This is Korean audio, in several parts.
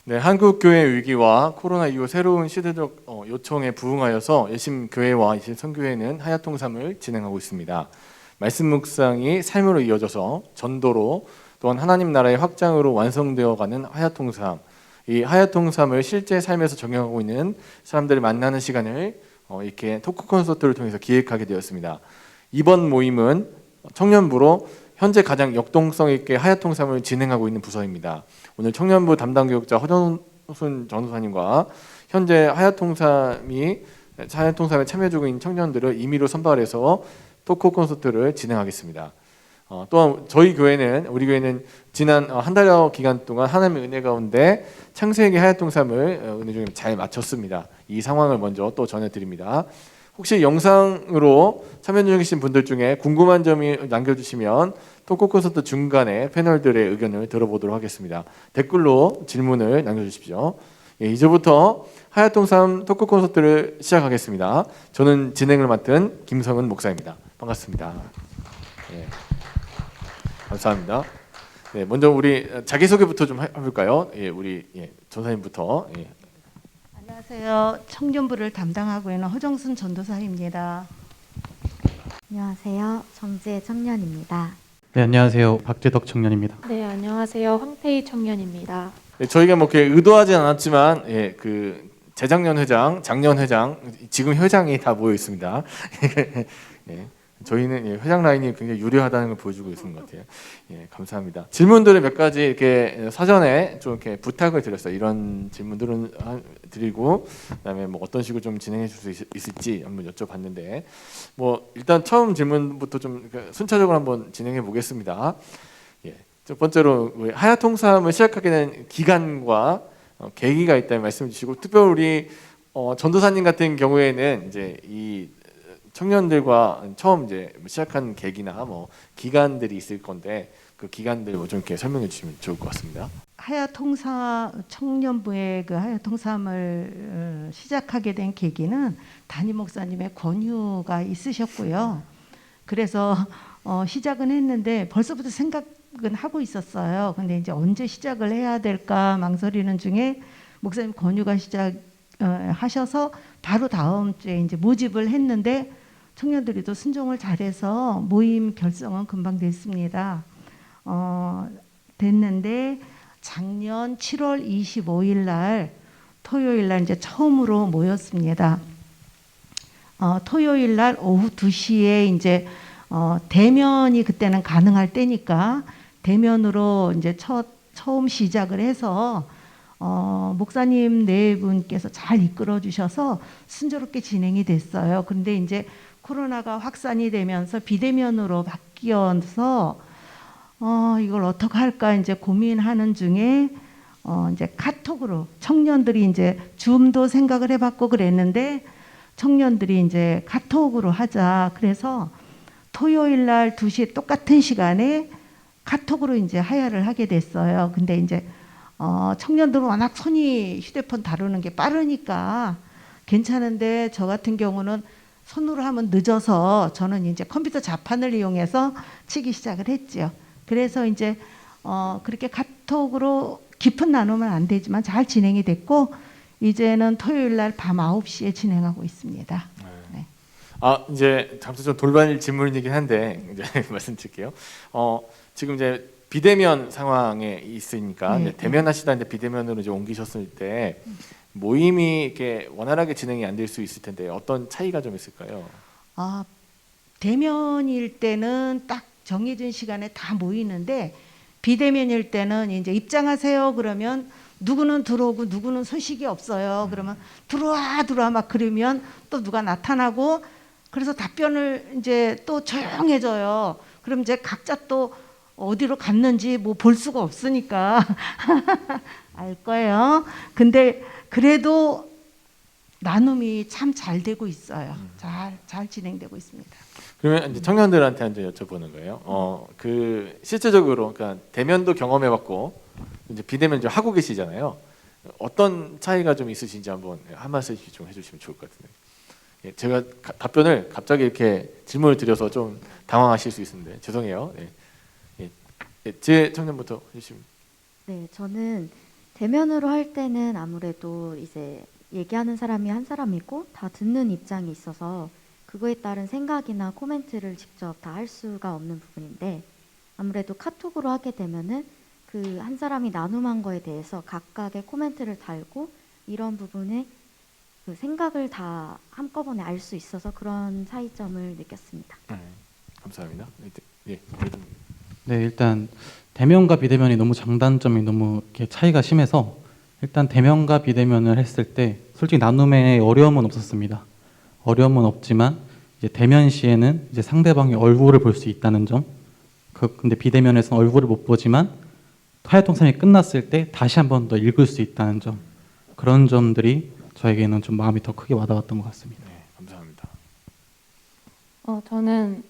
네, 한국교회 위기와 코로나 이후 새로운 시대적 요청에 부응하여서 예심교회와 예심선교회는 하야통삼을 진행하고 있습니다. 말씀 묵상이 삶으로 이어져서 전도로 또한 하나님 나라의 확장으로 완성되어가는 하야통삼, 이 하야통삼을 실제 삶에서 적용하고 있는 사람들을 만나는 시간을 이렇게 토크 콘서트를 통해서 기획하게 되었습니다. 이번 모임은 청년부로 현재 가장 역동성 있게 하야통삼을 진행하고 있는 부서입니다. 오늘 청년부 담당 교육자 허정순 전도사님과 현재 하야통삼에 참여해주고 있는 청년들을 임의로 선발해서 토크 콘서트를 진행하겠습니다. 또한 우리 교회는 지난 한 달여 기간 동안 하나님의 은혜 가운데 창세기 하야통삼을 은혜 중에 잘 마쳤습니다. 이 상황을 먼저 또 전해드립니다. 혹시 영상으로 참여 중이신 분들 중에 궁금한 점이 남겨주시면 토크 콘서트 중간에 패널들의 의견을 들어보도록 하겠습니다. 댓글로 질문을 남겨주십시오. 이제부터 하야통삼 토크 콘서트를 시작하겠습니다. 저는 진행을 맡은 김성은 목사입니다. 반갑습니다. 네. 감사합니다. 네, 먼저 우리 자기소개부터 좀 해볼까요? 우리 전사님부터. 안녕하세요. 청년부를 담당하고 있는 허정순 전도사입니다. 안녕하세요. 정지혜 청년입니다. 네, 안녕하세요. 박재덕 청년입니다. 네, 안녕하세요. 황태희 청년입니다. 네, 저희가 뭐 이렇게 의도하지 않았지만 그 재작년 회장, 작년 회장, 지금 회장이 다 모여 있습니다. 네, 저희는 회장 라인이 굉장히 유리하다는 걸 보여주고 있는 것 같아요. 감사합니다. 질문들을 몇 가지 이렇게 사전에 좀 이렇게 부탁을 드렸어요. 이런 질문들은 드리고, 그다음에 뭐 어떤 식으로 좀 진행해 줄 수 있을지 한번 여쭤봤는데, 뭐 일단 처음 질문부터 좀 순차적으로 한번 진행해 보겠습니다. 첫 번째로 하야통삼을 시작하게 된 기간과 계기가 있다면 말씀해 주시고, 특별히 우리 전도사님 같은 경우에는 이제 이 청년들과 처음 이제 시작한 계기나 뭐 기간들이 있을 건데 그 기간들 좀 이렇게 설명해 주시면 좋을 것 같습니다. 하야통삼 청년부의 그 하야통삼을 시작하게 된 계기는 담임 목사님의 권유가 있으셨고요. 그래서 시작은 했는데 벌써부터 생각은 하고 있었어요. 근데 이제 언제 시작을 해야 될까 망설이는 중에 목사님 권유가 하셔서 바로 다음 주에 이제 모집을 했는데 청년들이 또 순종을 잘해서 모임 결성은 금방 됐습니다. 됐는데 작년 7월 25일 날 토요일 날 이제 처음으로 모였습니다. 토요일 날 오후 2시에 이제 대면이 그때는 가능할 때니까 대면으로 이제 처음 시작을 해서 목사님 네 분께서 잘 이끌어 주셔서 순조롭게 진행이 됐어요. 그런데 이제 코로나가 확산이 되면서 비대면으로 바뀌어서 이걸 어떻게 할까 이제 고민하는 중에 이제 카톡으로 청년들이 이제 줌도 생각을 해봤고 그랬는데 청년들이 이제 카톡으로 하자 그래서 토요일 날 2시에 똑같은 시간에 카톡으로 이제 하야를 하게 됐어요. 근데 이제 청년들은 워낙 손이 휴대폰 다루는 게 빠르니까 괜찮은데 저 같은 경우는 손으로 하면 늦어서 저는 이제 컴퓨터 자판을 이용해서 치기 시작을 했죠. 그래서 이제 그렇게 카톡으로 깊은 나눔은 안 되지만 잘 진행이 됐고 이제는 토요일 날 밤 9시에 진행하고 있습니다. 네. 이제 잠시 좀 돌발 질문이긴 한데 이제 말씀드릴게요. 지금 이제 비대면 상황에 있으니까 네, 대면 하시다 이제 비대면으로 이제 옮기셨을 때 모임이 이렇게 원활하게 진행이 안 될 수 있을 텐데 어떤 차이가 좀 있을까요? 대면일 때는 딱 정해진 시간에 다 모이는데 비대면일 때는 이제 입장하세요 그러면 누구는 들어오고 누구는 소식이 없어요. 그러면 들어와 막 그러면 또 누가 나타나고 그래서 답변을 이제 또 조용해져요. 그럼 이제 각자 또 어디로 갔는지 뭐 볼 수가 없으니까 알 거예요. 근데 그래도 나눔이 참 잘 되고 있어요. 잘 진행되고 있습니다. 그러면 이제 청년들한테 이제 여쭤보는 거예요. 그 실제적으로 그러니까 대면도 경험해봤고 이제 비대면 좀 하고 계시잖아요. 어떤 차이가 좀 있으신지 한번 한 말씀씩 좀 해주시면 좋을 것 같은데. 제가 답변을 갑자기 이렇게 질문을 드려서 좀 당황하실 수 있는데 죄송해요. 제 청년부터 해주시면. 네, 저는 대면으로 할 때는 아무래도 이제 얘기하는 사람이 한 사람이고 다 듣는 입장이 있어서 그거에 따른 생각이나 코멘트를 직접 다 할 수가 없는 부분인데 아무래도 카톡으로 하게 되면은 그 한 사람이 나눔한 거에 대해서 각각의 코멘트를 달고 이런 부분에 그 생각을 다 한꺼번에 알 수 있어서 그런 차이점을 느꼈습니다. 감사합니다. 예. 네, 일단 대면과 비대면이 너무 장단점이 너무 이렇게 차이가 심해서 일단 대면과 비대면을 했을 때 솔직히 나눔에 어려움은 없었습니다. 어려움은 없지만 이제 대면 시에는 이제 상대방의 얼굴을 볼 수 있다는 점. 근데 비대면에서는 얼굴을 못 보지만 하야통삼이 끝났을 때 다시 한 번 더 읽을 수 있다는 점. 그런 점들이 저에게는 좀 마음이 더 크게 와닿았던 것 같습니다. 네, 감사합니다. 저는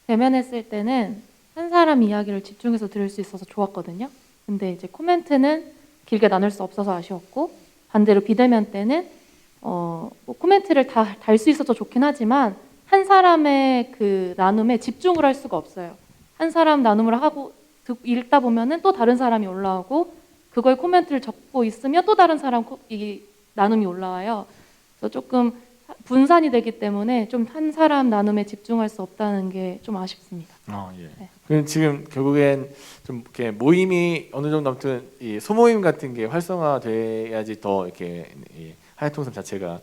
대면했을 때는 한 사람 이야기를 집중해서 들을 수 있어서 좋았거든요. 근데 이제 코멘트는 길게 나눌 수 없어서 아쉬웠고 반대로 비대면 때는 뭐 코멘트를 다 달 수 있어서 좋긴 하지만 한 사람의 그 나눔에 집중을 할 수가 없어요. 한 사람 나눔을 하고 읽다 보면은 또 다른 사람이 올라오고 그거에 코멘트를 적고 있으면 또 다른 사람 이 나눔이 올라와요. 그래서 조금 분산이 되기 때문에 좀 한 사람 나눔에 집중할 수 없다는 게 좀 아쉽습니다. 예. 네. 그럼 지금 결국엔 좀 이렇게 모임이 어느 정도 아무튼 이 소모임 같은 게 활성화돼야지 더 이렇게 이 하야통삼 자체가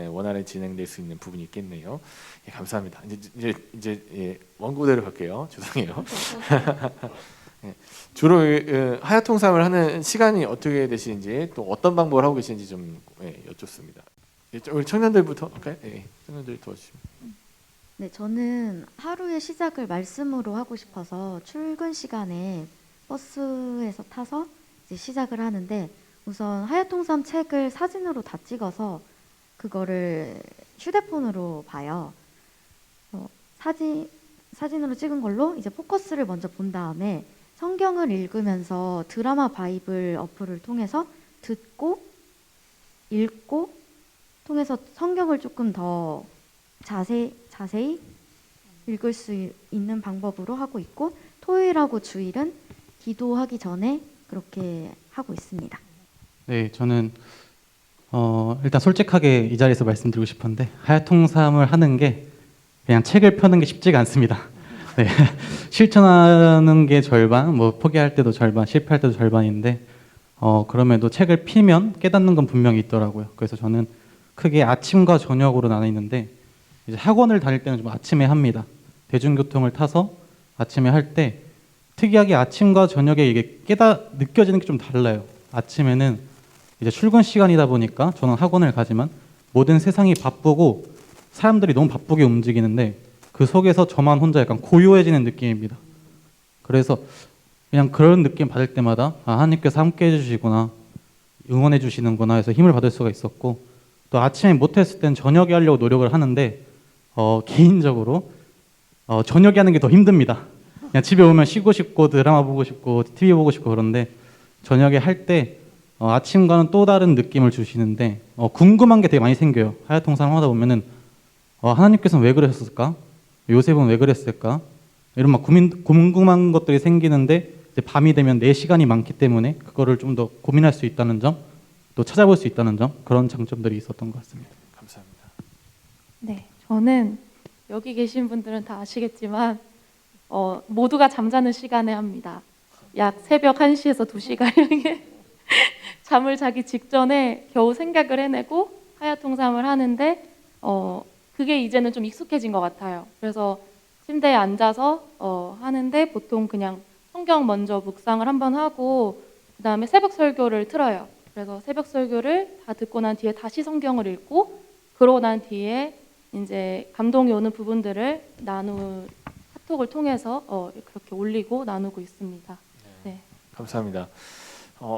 원활히 진행될 수 있는 부분이 있겠네요. 예, 감사합니다. 이제 예, 원고대로 갈게요. 죄송해요. 예, 주로 하야통삼을 하는 시간이 어떻게 되시는지 또 어떤 방법을 하고 계시는지 좀 여쭙습니다. 예, 우리 청년들부터 할까요? 예, 청년들 도와주시면. 네, 저는 하루의 시작을 말씀으로 하고 싶어서 출근 시간에 버스에서 타서 이제 시작을 하는데 우선 하야통삼 책을 사진으로 다 찍어서 그거를 휴대폰으로 봐요. 사진으로 찍은 걸로 이제 포커스를 먼저 본 다음에 성경을 읽으면서 드라마 바이블 어플을 통해서 듣고 읽고 통해서 성경을 조금 더 자세히 읽을 수 있는 방법으로 하고 있고 토요일하고 주일은 기도하기 전에 그렇게 하고 있습니다. 네, 저는 일단 솔직하게 이 자리에서 말씀드리고 싶은데 하야통삼을 하는 게 그냥 책을 펴는 게 쉽지가 않습니다. 네, 실천하는 게 절반, 뭐 포기할 때도 절반, 실패할 때도 절반인데 그럼에도 책을 피면 깨닫는 건 분명히 있더라고요. 그래서 저는 크게 아침과 저녁으로 나뉘는데 이제 학원을 다닐 때는 좀 아침에 합니다. 대중교통을 타서 아침에 할 때 특이하게 아침과 저녁에 이게 느껴지는 게 좀 달라요. 아침에는 이제 출근 시간이다 보니까 저는 학원을 가지만 모든 세상이 바쁘고 사람들이 너무 바쁘게 움직이는데 그 속에서 저만 혼자 약간 고요해지는 느낌입니다. 그래서 그냥 그런 느낌 받을 때마다 하나님께서 함께 해주시구나, 응원해 주시는구나 해서 힘을 받을 수가 있었고 또 아침에 못했을 땐 저녁에 하려고 노력을 하는데 개인적으로 저녁에 하는 게 더 힘듭니다. 그냥 집에 오면 쉬고 싶고 드라마 보고 싶고 TV 보고 싶고 그런데 저녁에 할 때 아침과는 또 다른 느낌을 주시는데 궁금한 게 되게 많이 생겨요. 하야통삼 하다 보면은 하나님께서는 왜 그러셨을까? 요셉은 왜 그랬을까? 이런 막 궁금한 것들이 생기는데 이제 밤이 되면 내 시간이 많기 때문에 그거를 좀 더 고민할 수 있다는 점, 또 찾아볼 수 있다는 점, 그런 장점들이 있었던 것 같습니다. 감사합니다. 네, 저는 여기 계신 분들은 다 아시겠지만 모두가 잠자는 시간에 합니다. 약 새벽 1시에서 2시가량에 잠을 자기 직전에 겨우 생각을 해내고 하야통삼을 하는데 그게 이제는 좀 익숙해진 것 같아요. 그래서 침대에 앉아서 하는데 보통 그냥 성경 먼저 묵상을 한번 하고 그 다음에 새벽 설교를 틀어요. 그래서 새벽 설교를 다 듣고 난 뒤에 다시 성경을 읽고 그러고 난 뒤에 이제 감동이 오는 부분들을 카톡을 통해서 그렇게 올리고 나누고 있습니다. 네. 감사합니다.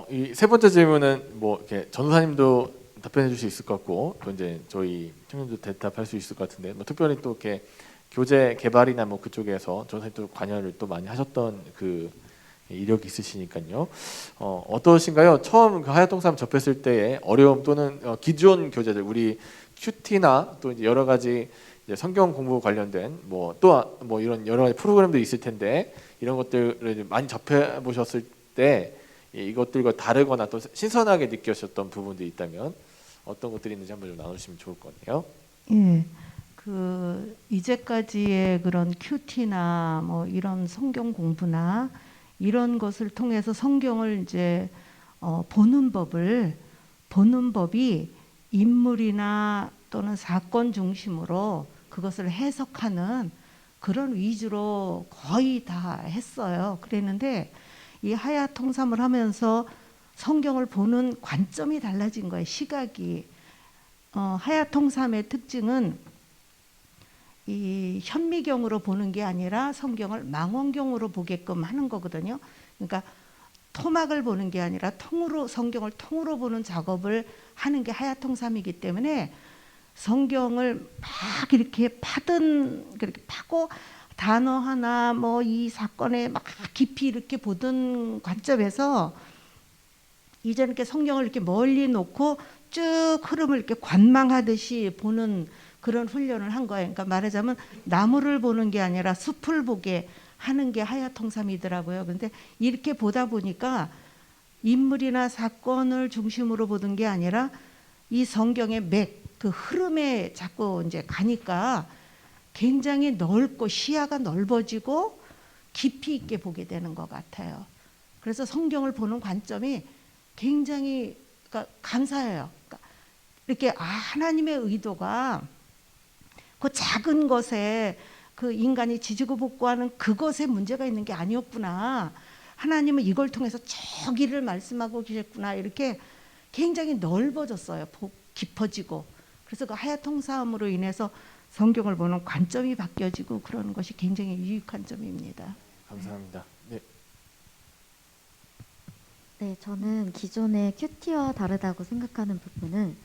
이 세 번째 질문은 뭐 이렇게 전도사님도 답변해 주실 수 있을 것 같고 또 이제 저희 청년도 대답할 수 있을 것 같은데 뭐 특별히 또 이렇게 교재 개발이나 뭐 그쪽에서 전도사님도 관여를 또 많이 하셨던 그 이력이 있으시니까요. 어떠신가요? 처음 그 하야통삼 접했을 때의 어려움 또는 기존 교재들 우리 큐티나 또 이제 여러 가지 이제 성경 공부 관련된 뭐 또 뭐 이런 여러 가지 프로그램들이 있을 텐데 이런 것들을 많이 접해 보셨을 때 이것들과 다르거나 또 신선하게 느껴졌던 부분들이 있다면 어떤 것들이 있는지 한번 좀 나누시면 좋을 것 같네요. 예. 그 이제까지의 그런 큐티나 뭐 이런 성경 공부나 이런 것을 통해서 성경을 이제 보는 법이 인물이나 또는 사건 중심으로 그것을 해석하는 그런 위주로 거의 다 했어요. 그랬는데 이 하야 통삼을 하면서 성경을 보는 관점이 달라진 거예요. 시각이. 하야 통삼의 특징은 이 현미경으로 보는 게 아니라 성경을 망원경으로 보게끔 하는 거거든요. 그러니까 토막을 보는 게 아니라 통으로, 성경을 통으로 보는 작업을 하는 게 하야 통삼이기 때문에 성경을 막 이렇게 그렇게 파고 단어 하나 뭐 이 사건에 막 깊이 이렇게 보던 관점에서 이제는 이렇게 성경을 이렇게 멀리 놓고 쭉 흐름을 이렇게 관망하듯이 보는 그런 훈련을 한 거예요. 그러니까 말하자면 나무를 보는 게 아니라 숲을 보게 하는 게 하야 통삼이더라고요. 그런데 이렇게 보다 보니까 인물이나 사건을 중심으로 보는 게 아니라 이 성경의 그 흐름에 자꾸 이제 가니까 굉장히 넓고 시야가 넓어지고 깊이 있게 보게 되는 것 같아요. 그래서 성경을 보는 관점이 굉장히 그러니까 감사해요. 그러니까 이렇게 하나님의 의도가 그 작은 것에 그 인간이 지지고 볶고하는 그것에 문제가 있는 게 아니었구나. 하나님은 이걸 통해서 저기를 말씀하고 계셨구나. 이렇게 굉장히 넓어졌어요. 깊어지고. 그래서 그 하야 통사함으로 인해서 성경을 보는 관점이 바뀌어지고 그러는 것이 굉장히 유익한 점입니다. 감사합니다. 네. 네, 저는 기존의 큐티와 다르다고 생각하는 부분은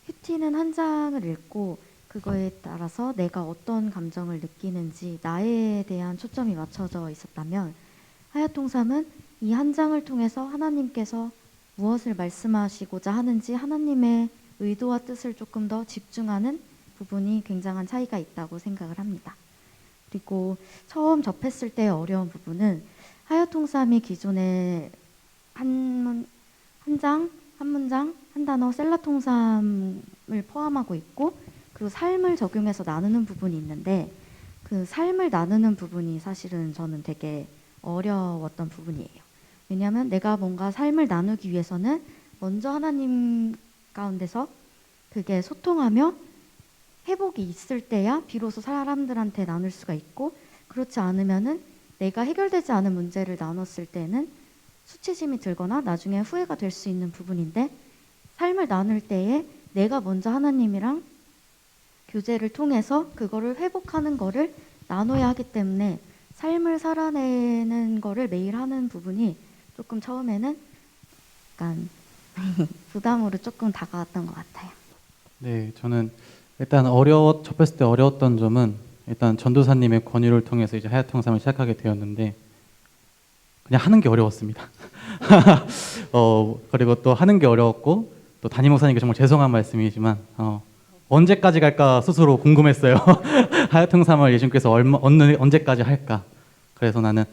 큐티는 한 장을 읽고 그거에 따라서 내가 어떤 감정을 느끼는지 나에 대한 초점이 맞춰져 있었다면 하야통삼은 이 한 장을 통해서 하나님께서 무엇을 말씀하시고자 하는지 하나님의 의도와 뜻을 조금 더 집중하는 부분이 굉장한 차이가 있다고 생각을 합니다. 그리고 처음 접했을 때 어려운 부분은 하야통삼이 기존에 한 문장, 한 단어, 셀라통삼을 포함하고 있고 그리고 삶을 적용해서 나누는 부분이 있는데 그 삶을 나누는 부분이 사실은 저는 되게 어려웠던 부분이에요. 왜냐하면 내가 뭔가 삶을 나누기 위해서는 먼저 하나님 가운데서 그게 소통하며 회복이 있을 때야 비로소 사람들한테 나눌 수가 있고 그렇지 않으면은 내가 해결되지 않은 문제를 나눴을 때는 수치심이 들거나 나중에 후회가 될 수 있는 부분인데 삶을 나눌 때에 내가 먼저 하나님이랑 교제를 통해서 그거를 회복하는 거를 나눠야 하기 때문에 삶을 살아내는 거를 매일 하는 부분이 조금 처음에는 약간 부담으로 조금 다가왔던 것 같아요. 네, 저는 일단 접했을 때 어려웠던 점은 일단 전도사님의 권유를 통해서 이제 하야통삼을 시작하게 되었는데 그냥 하는 게 어려웠습니다. 그리고 또 하는 게 어려웠고 또 담임 목사님께 정말 죄송한 말씀이지만 언제까지 갈까 스스로 궁금했어요. 하야통삼을 예수님께서 언제까지 할까? 그래서 나는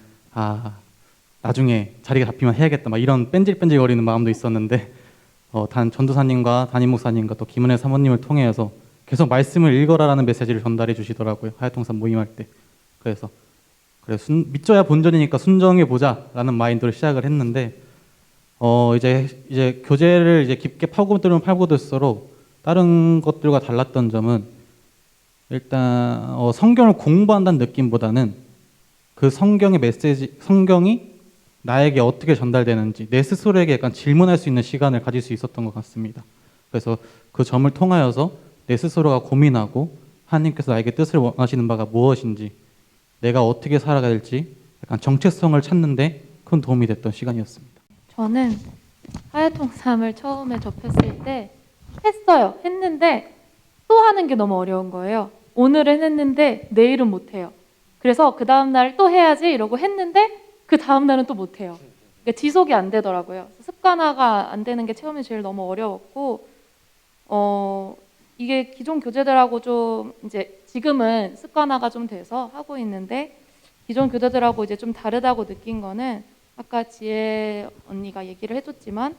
나중에 자리가 잡히면 해야겠다 막 이런 뺀질뺀질거리는 마음도 있었는데 전도사님과 담임 목사님과 또 김은혜 사모님을 통해서 계속 말씀을 읽어라라는 메시지를 전달해 주시더라고요. 하야통삼 모임할 때. 그래서 믿져야 본전이니까 순정해 보자라는 마인드로 시작을 했는데 이제 교재를 이제 깊게 파고들수록 다른 것들과 달랐던 점은 일단 성경을 공부한다는 느낌보다는 그 성경의 성경이 나에게 어떻게 전달되는지 내 스스로에게 약간 질문할 수 있는 시간을 가질 수 있었던 것 같습니다. 그래서 그 점을 통하여서 내 스스로가 고민하고 하나님께서 나에게 뜻을 원하시는 바가 무엇인지 내가 어떻게 살아가야 될지 약간 정체성을 찾는데 큰 도움이 됐던 시간이었습니다. 저는 하야통삼을 처음에 접했을 때 했는데 또 하는 게 너무 어려운 거예요. 오늘은 했는데 내일은 못해요. 그래서 그 다음날 또 해야지 이러고 했는데 그 다음날은 또 못해요. 그러니까 지속이 안 되더라고요. 습관화가 안 되는 게 처음에 제일 너무 어려웠고 이게 기존 교재들하고 좀 이제 지금은 습관화가 좀 돼서 하고 있는데 기존 교재들하고 이제 좀 다르다고 느낀 거는 아까 지혜 언니가 얘기를 해줬지만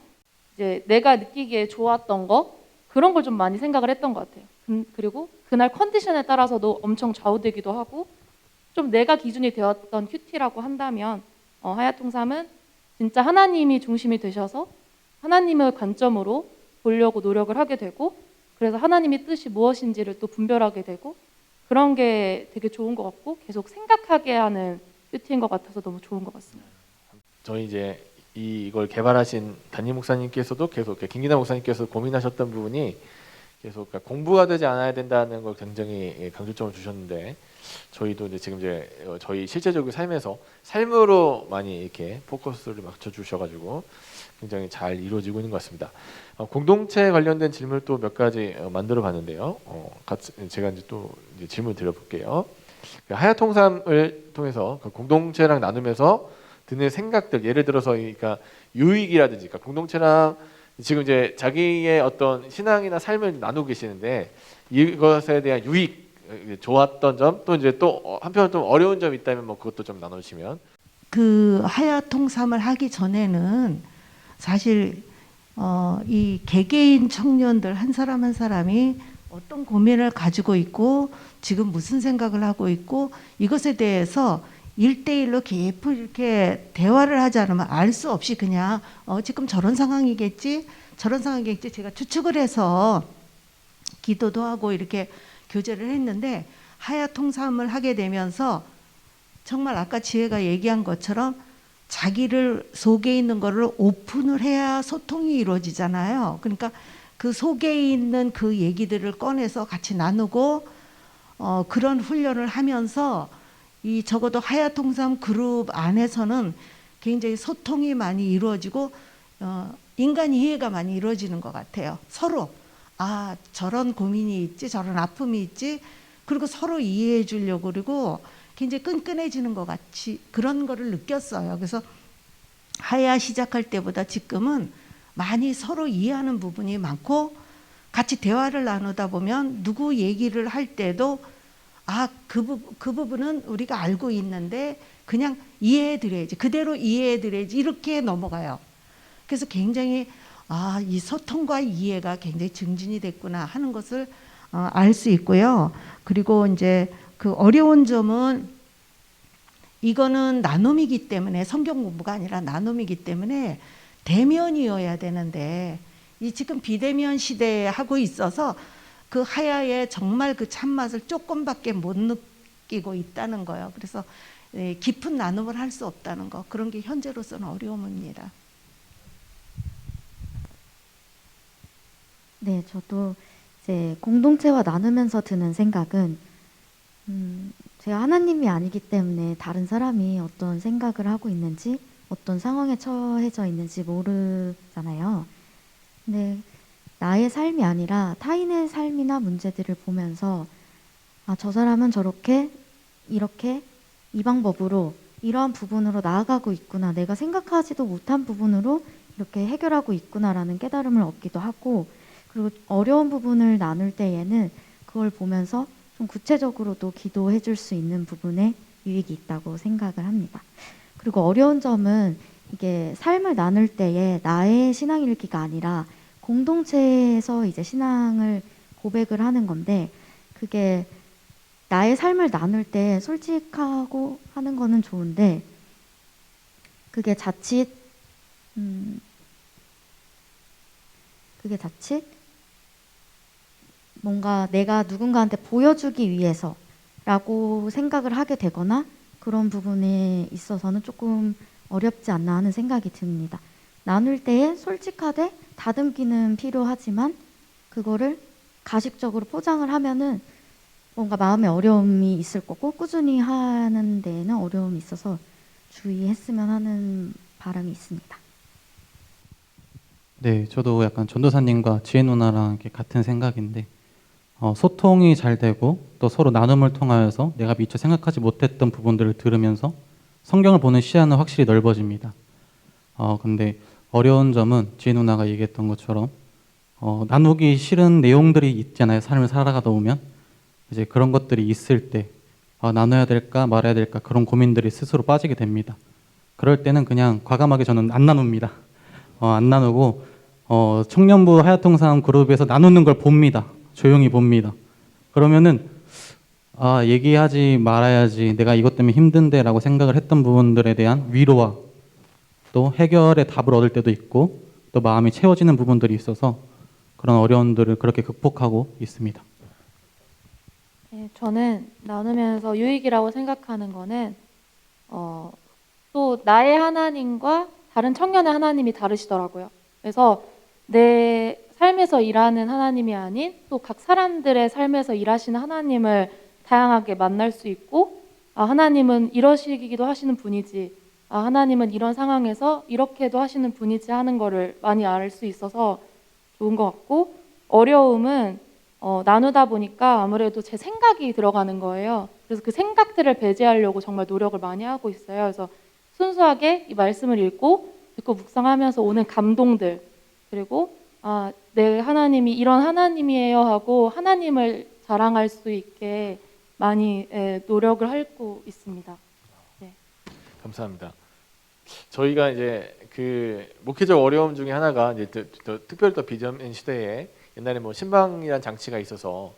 이제 내가 느끼기에 좋았던 거 그런 걸 좀 많이 생각을 했던 것 같아요. 그리고 그날 컨디션에 따라서도 엄청 좌우되기도 하고 좀 내가 기준이 되었던 큐티라고 한다면 하야통삼은 진짜 하나님이 중심이 되셔서 하나님의 관점으로 보려고 노력을 하게 되고 그래서 하나님의 뜻이 무엇인지를 또 분별하게 되고 그런 게 되게 좋은 것 같고 계속 생각하게 하는 큐티인 것 같아서 너무 좋은 것 같습니다. 저희 이제 이걸 개발하신 담임 목사님께서도 계속 김기남 목사님께서 고민하셨던 부분이 계속 공부가 되지 않아야 된다는 걸 굉장히 강조점을 주셨는데 저희도 이제 지금 이제 저희 실제적인 삶에서 삶으로 많이 이렇게 포커스를 맞춰 주셔가지고 굉장히 잘 이루어지고 있는 것 같습니다. 공동체 관련된 질문을 또 몇 가지 만들어 봤는데요. 제가 이제 또 이제 질문 드려볼게요. 하야통삼을 통해서 공동체랑 나누면서 드는 생각들, 예를 들어서 그러니까 유익이라든지, 그러니까 공동체랑 지금 이제 자기의 어떤 신앙이나 삶을 나누고 계시는데 이것에 대한 유익, 좋았던 점, 또 이제 또 한편으로 좀 어려운 점이 있다면 뭐 그것도 좀 나눠주시면. 그 하야통삼을 하기 전에는 사실 이 개개인 청년들 한 사람 한 사람이 어떤 고민을 가지고 있고 지금 무슨 생각을 하고 있고 이것에 대해서 1대1로 깊이 이렇게 대화를 하지 않으면 알 수 없이 그냥 지금 저런 상황이겠지 저런 상황이겠지 제가 추측을 해서 기도도 하고 이렇게 교제를 했는데 하야통삼을 하게 되면서 정말 아까 지혜가 얘기한 것처럼 자기를 속에 있는 거를 오픈을 해야 소통이 이루어지잖아요. 그러니까 그 속에 있는 그 얘기들을 꺼내서 같이 나누고 그런 훈련을 하면서 이 적어도 하야통삼 그룹 안에서는 굉장히 소통이 많이 이루어지고 인간 이해가 많이 이루어지는 것 같아요. 서로 저런 고민이 있지 저런 아픔이 있지 그리고 서로 이해해 주려고 그리고 굉장히 끈끈해지는 것 같이 그런 거를 느꼈어요. 그래서 하야 시작할 때보다 지금은 많이 서로 이해하는 부분이 많고 같이 대화를 나누다 보면 누구 얘기를 할 때도 그 부분은 우리가 알고 있는데 그냥 이해해드려야지 그대로 이해해드려야지 이렇게 넘어가요. 그래서 굉장히 이 소통과 이해가 굉장히 증진이 됐구나 하는 것을 알 수 있고요. 그리고 이제 그 어려운 점은 이거는 나눔이기 때문에 성경 공부가 아니라 나눔이기 때문에 대면이어야 되는데 이 지금 비대면 시대에 하고 있어서 그 하야의 정말 그 참맛을 조금밖에 못 느끼고 있다는 거예요. 그래서 깊은 나눔을 할 수 없다는 거 그런 게 현재로서는 어려움입니다. 네, 저도 이제 공동체와 나누면서 드는 생각은 제가 하나님이 아니기 때문에 다른 사람이 어떤 생각을 하고 있는지 어떤 상황에 처해져 있는지 모르잖아요. 근데 나의 삶이 아니라 타인의 삶이나 문제들을 보면서 저 사람은 저렇게 이렇게 이 방법으로 이러한 부분으로 나아가고 있구나 내가 생각하지도 못한 부분으로 이렇게 해결하고 있구나라는 깨달음을 얻기도 하고 그리고 어려운 부분을 나눌 때에는 그걸 보면서 좀 구체적으로도 기도해 줄 수 있는 부분에 유익이 있다고 생각을 합니다. 그리고 어려운 점은 이게 삶을 나눌 때에 나의 신앙 읽기가 아니라 공동체에서 이제 신앙을 고백을 하는 건데 그게 나의 삶을 나눌 때 솔직하고 하는 거는 좋은데 그게 자칫 뭔가 내가 누군가한테 보여주기 위해서라고 생각을 하게 되거나 그런 부분에 있어서는 조금 어렵지 않나 하는 생각이 듭니다. 나눌 때에 솔직하되 다듬기는 필요하지만 그거를 가식적으로 포장을 하면은 뭔가 마음에 어려움이 있을 거고 꾸준히 하는 데에는 어려움이 있어서 주의했으면 하는 바람이 있습니다. 네, 저도 약간 전도사님과 지혜 누나랑 이렇게 같은 생각인데 소통이 잘 되고 또 서로 나눔을 통하여서 내가 미처 생각하지 못했던 부분들을 들으면서 성경을 보는 시야는 확실히 넓어집니다. 근데 어려운 점은 지혜 누나가 얘기했던 것처럼 나누기 싫은 내용들이 있잖아요. 삶을 살아가다 보면 이제 그런 것들이 있을 때 나눠야 될까 말아야 될까 그런 고민들이 스스로 빠지게 됩니다. 그럴 때는 그냥 과감하게 저는 안 나눕니다. 안 나누고 청년부 하야통상 그룹에서 나누는 걸 봅니다. 조용히 봅니다. 그러면은 얘기하지 말아야지, 내가 이것 때문에 힘든데라고 생각을 했던 부분들에 대한 위로와 또 해결의 답을 얻을 때도 있고 또 마음이 채워지는 부분들이 있어서 그런 어려움들을 그렇게 극복하고 있습니다. 네, 저는 나누면서 유익이라고 생각하는 거는 또 나의 하나님과 다른 청년의 하나님이 다르시더라고요. 그래서 내 삶에서 일하는 하나님이 아닌 또 각 사람들의 삶에서 일하시는 하나님을 다양하게 만날 수 있고, 하나님은 이러시기도 하시는 분이지, 하나님은 이런 상황에서 이렇게도 하시는 분이지 하는 거를 많이 알 수 있어서 좋은 것 같고, 어려움은 나누다 보니까 아무래도 제 생각이 들어가는 거예요. 그래서 그 생각들을 배제하려고 정말 노력을 많이 하고 있어요. 그래서 순수하게 이 말씀을 읽고 듣고 묵상하면서 오는 감동들, 그리고 내 하나님이 이런 하나님이에요 하고 하나님을 자랑할 수 있게 많이 노력을 하고 있습니다. 네. 감사합니다. 저희가 이제 그 목회적 어려움 중에 하나가 이제 특별히 또 비대면 시대에 옛날에 뭐 신방이란 장치가 있어서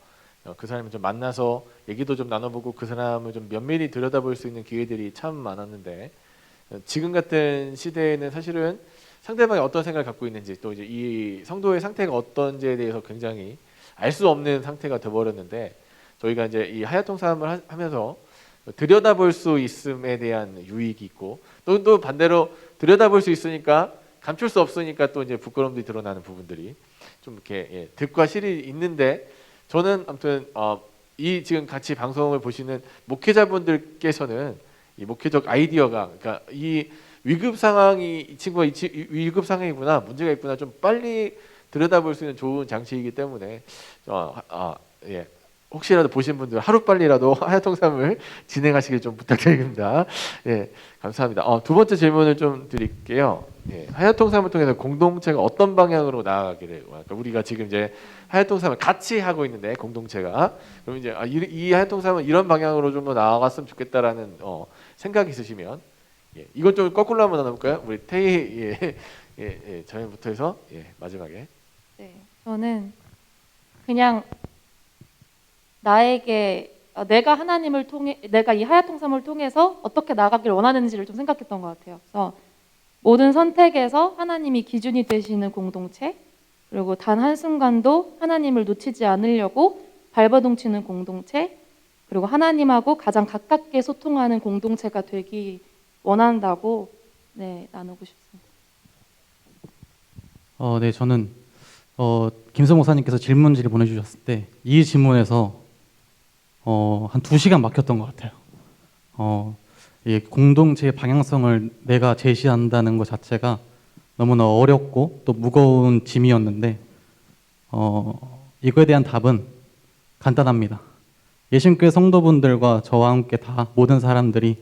그 사람을 좀 만나서 얘기도 좀 나눠보고 그 사람을 좀 면밀히 들여다볼 수 있는 기회들이 참 많았는데, 지금 같은 시대에는 사실은 상대방이 어떤 생각을 갖고 있는지 또 이제 이 성도의 상태가 어떤지에 대해서 굉장히 알 수 없는 상태가 되어버렸는데, 저희가 이제 이 하야통삼을 하면서 들여다볼 수 있음에 대한 유익이 있고 또 반대로 들여다볼 수 있으니까 감출 수 없으니까 또 이제 부끄러움이 드러나는 부분들이 좀 이렇게 득과 실이 있는데, 저는 아무튼 이 지금 같이 방송을 보시는 목회자분들께서는 이 목회적 아이디어가, 그러니까 이 위급 상황이 이 친구가 위급 상황이구나, 문제가 있구나 좀 빨리 들여다볼 수 있는 좋은 장치이기 때문에 혹시라도 보신 분들 하루빨리라도 하야통삼을 진행하시길 좀 부탁드립니다. 감사합니다. 두 번째 질문을 좀 드릴게요. 하야통삼을 통해서 공동체가 어떤 방향으로 나아가기를, 그러니까 우리가 지금 이제 하야통삼을 같이 하고 있는데 공동체가, 그럼 이제 이 하야통삼은 이런 방향으로 좀 더 나아갔으면 좋겠다라는 생각이 있으시면, 이건 좀 거꾸로 한번 나눠볼까요? 우리 태희 저희부터 해서 마지막에. 네, 저는 그냥 나에게 내가 하나님을 통해, 내가 이 하야통삼을 통해서 어떻게 나아가길 원하는지를 좀 생각했던 것 같아요. 그래서 모든 선택에서 하나님이 기준이 되시는 공동체, 그리고 단 한순간도 하나님을 놓치지 않으려고 발버둥치는 공동체, 그리고 하나님하고 가장 가깝게 소통하는 공동체가 되기 원한다고 나누고 싶습니다. 네, 저는 김성 목사님께서 질문지를 보내주셨을 때 이 질문에서 한 2시간 막혔던 것 같아요. 이 공동체의 방향성을 내가 제시한다는 것 자체가 너무나 어렵고 또 무거운 짐이었는데, 이거에 대한 답은 간단합니다. 예신교회 성도분들과 저와 함께 다 모든 사람들이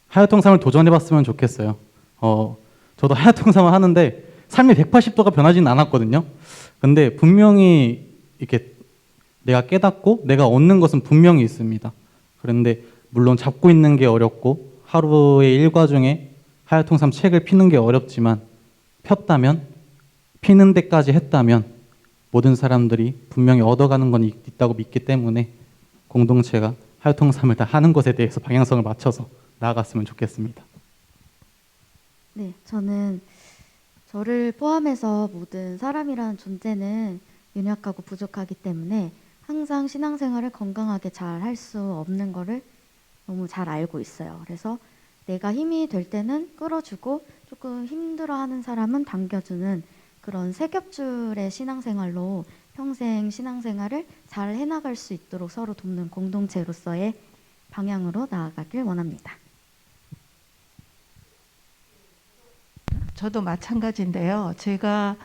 하야통삼을 도전해봤으면 좋겠어요. 저도 하야통삼을 하는데 삶이 180도가 변하지는 않았거든요. 근데 분명히 이렇게 내가 깨닫고 내가 얻는 것은 분명히 있습니다. 그런데 물론 잡고 있는 게 어렵고 하루의 일과 중에 하야통삼 책을 피는 게 어렵지만, 폈다면, 피는 데까지 했다면 모든 사람들이 분명히 얻어가는 건 있다고 믿기 때문에 공동체가 하야통삼을 다 하는 것에 대해서 방향성을 맞춰서 나아갔으면 좋겠습니다. 네, 저는 저를 포함해서 모든 사람이라는 존재는 연약하고 부족하기 때문에 항상 신앙생활을 건강하게 잘 할 수 없는 거를 너무 잘 알고 있어요. 그래서 내가 힘이 될 때는 끌어주고 조금 힘들어하는 사람은 당겨주는 그런 세 겹줄의 신앙생활로 평생 신앙생활을 잘 해나갈 수 있도록 서로 돕는 공동체로서의 방향으로 나아가길 원합니다. 저도 마찬가지인데요. 제가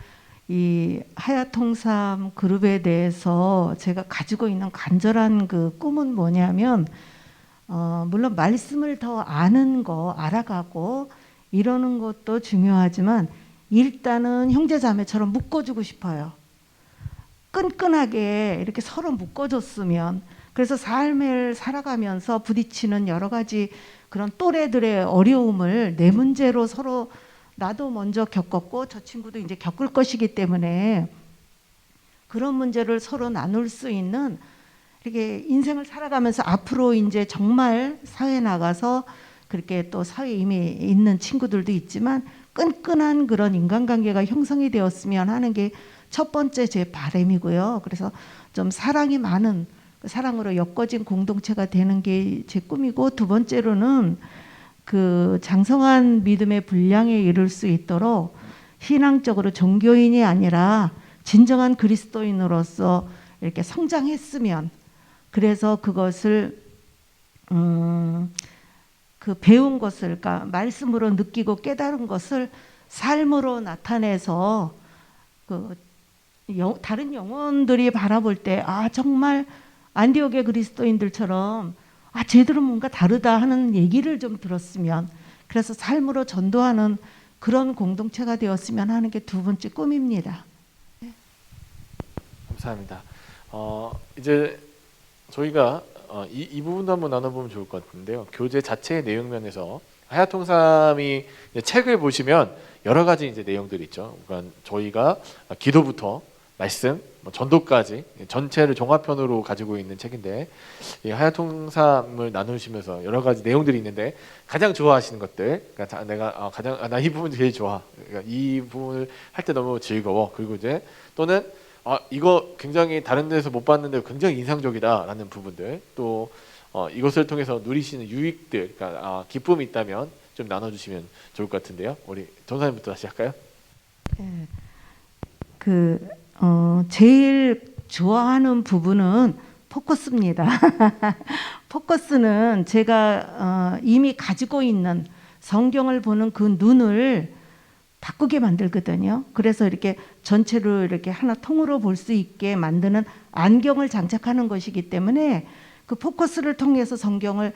이 하야통삼 그룹에 대해서 제가 가지고 있는 간절한 그 꿈은 뭐냐면, 물론 말씀을 더 아는 거, 알아가고 이러는 것도 중요하지만 일단은 형제자매처럼 묶어주고 싶어요. 끈끈하게 이렇게 서로 묶어줬으면. 그래서 삶을 살아가면서 부딪히는 여러 가지 그런 또래들의 어려움을 내 문제로 서로 나도 먼저 겪었고 저 친구도 이제 겪을 것이기 때문에 그런 문제를 서로 나눌 수 있는 이렇게 인생을 살아가면서 앞으로 이제 정말 사회에 나가서 그렇게 또 사회에 이미 있는 친구들도 있지만 끈끈한 그런 인간관계가 형성이 되었으면 하는 게 첫 번째 제 바람이고요. 그래서 좀 사랑이 많은 사랑으로 엮어진 공동체가 되는 게 제 꿈이고, 두 번째로는 그 장성한 믿음의 분량에 이를 수 있도록 신앙적으로 종교인이 아니라 진정한 그리스도인으로서 이렇게 성장했으면, 그래서 그것을 그 배운 것을, 그러니까 말씀으로 느끼고 깨달은 것을 삶으로 나타내서 그 다른 영혼들이 바라볼 때 아 정말 안디옥의 그리스도인들처럼 아 쟤들은 뭔가 다르다 하는 얘기를 좀 들었으면, 그래서 삶으로 전도하는 그런 공동체가 되었으면 하는 게 두 번째 꿈입니다. 감사합니다. 이제 저희가 이 부분도 한번 나눠보면 좋을 것 같은데요. 교재 자체의 내용 면에서 하야통삼이 책을 보시면 여러 가지 이제 내용들이 있죠. 그러니까 저희가 기도부터 말씀, 전도까지 전체를 종합편으로 가지고 있는 책인데, 이 하야통삼을 나누시면서 여러 가지 내용들이 있는데 가장 좋아하시는 것들, 그러니까 내가 가장 나 이 부분 제일 좋아, 그러니까 이 부분을 할 때 너무 즐거워, 그리고 이제 또는 이거 굉장히 다른 데서 못 봤는데 굉장히 인상적이다라는 부분들, 또 이것을 통해서 누리시는 유익들, 그러니까 기쁨이 있다면 좀 나눠주시면 좋을 것 같은데요. 우리 전사님부터 다시 할까요? 네. 제일 좋아하는 부분은 포커스입니다. 포커스는 제가 이미 가지고 있는 성경을 보는 그 눈을 바꾸게 만들거든요. 그래서 이렇게 전체를 이렇게 하나 통으로 볼 수 있게 만드는 안경을 장착하는 것이기 때문에 그 포커스를 통해서 성경을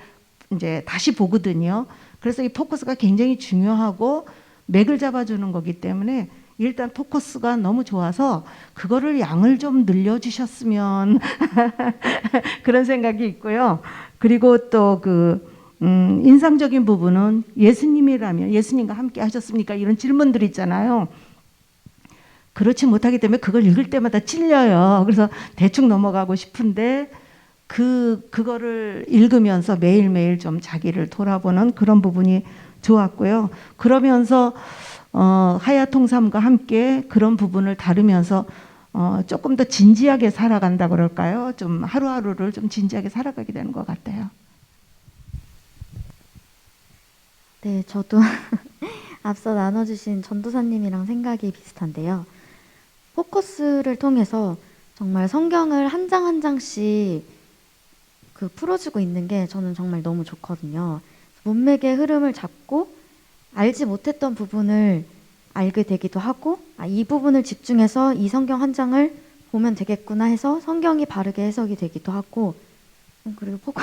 이제 다시 보거든요. 그래서 이 포커스가 굉장히 중요하고 맥을 잡아주는 거기 때문에 일단 포커스가 너무 좋아서 그거를 양을 좀 늘려주셨으면 그런 생각이 있고요. 그리고 또 인상적인 부분은 예수님이라면 예수님과 함께 하셨습니까? 이런 질문들 있잖아요. 그렇지 못하기 때문에 그걸 읽을 때마다 찔려요. 그래서 대충 넘어가고 싶은데 그거를 읽으면서 매일매일 좀 자기를 돌아보는 그런 부분이 좋았고요. 그러면서 하야통삼과 함께 그런 부분을 다루면서 조금 더 진지하게 살아간다 그럴까요? 좀 하루하루를 좀 진지하게 살아가게 되는 것 같아요. 네, 저도 앞서 나눠주신 전도사님이랑 생각이 비슷한데요. 포커스를 통해서 정말 성경을 한 장 한 장씩 풀어주고 있는 게 저는 정말 너무 좋거든요. 문맥의 흐름을 잡고 알지 못했던 부분을 알게 되기도 하고, 이 부분을 집중해서 이 성경 한 장을 보면 되겠구나 해서 성경이 바르게 해석이 되기도 하고, 그리고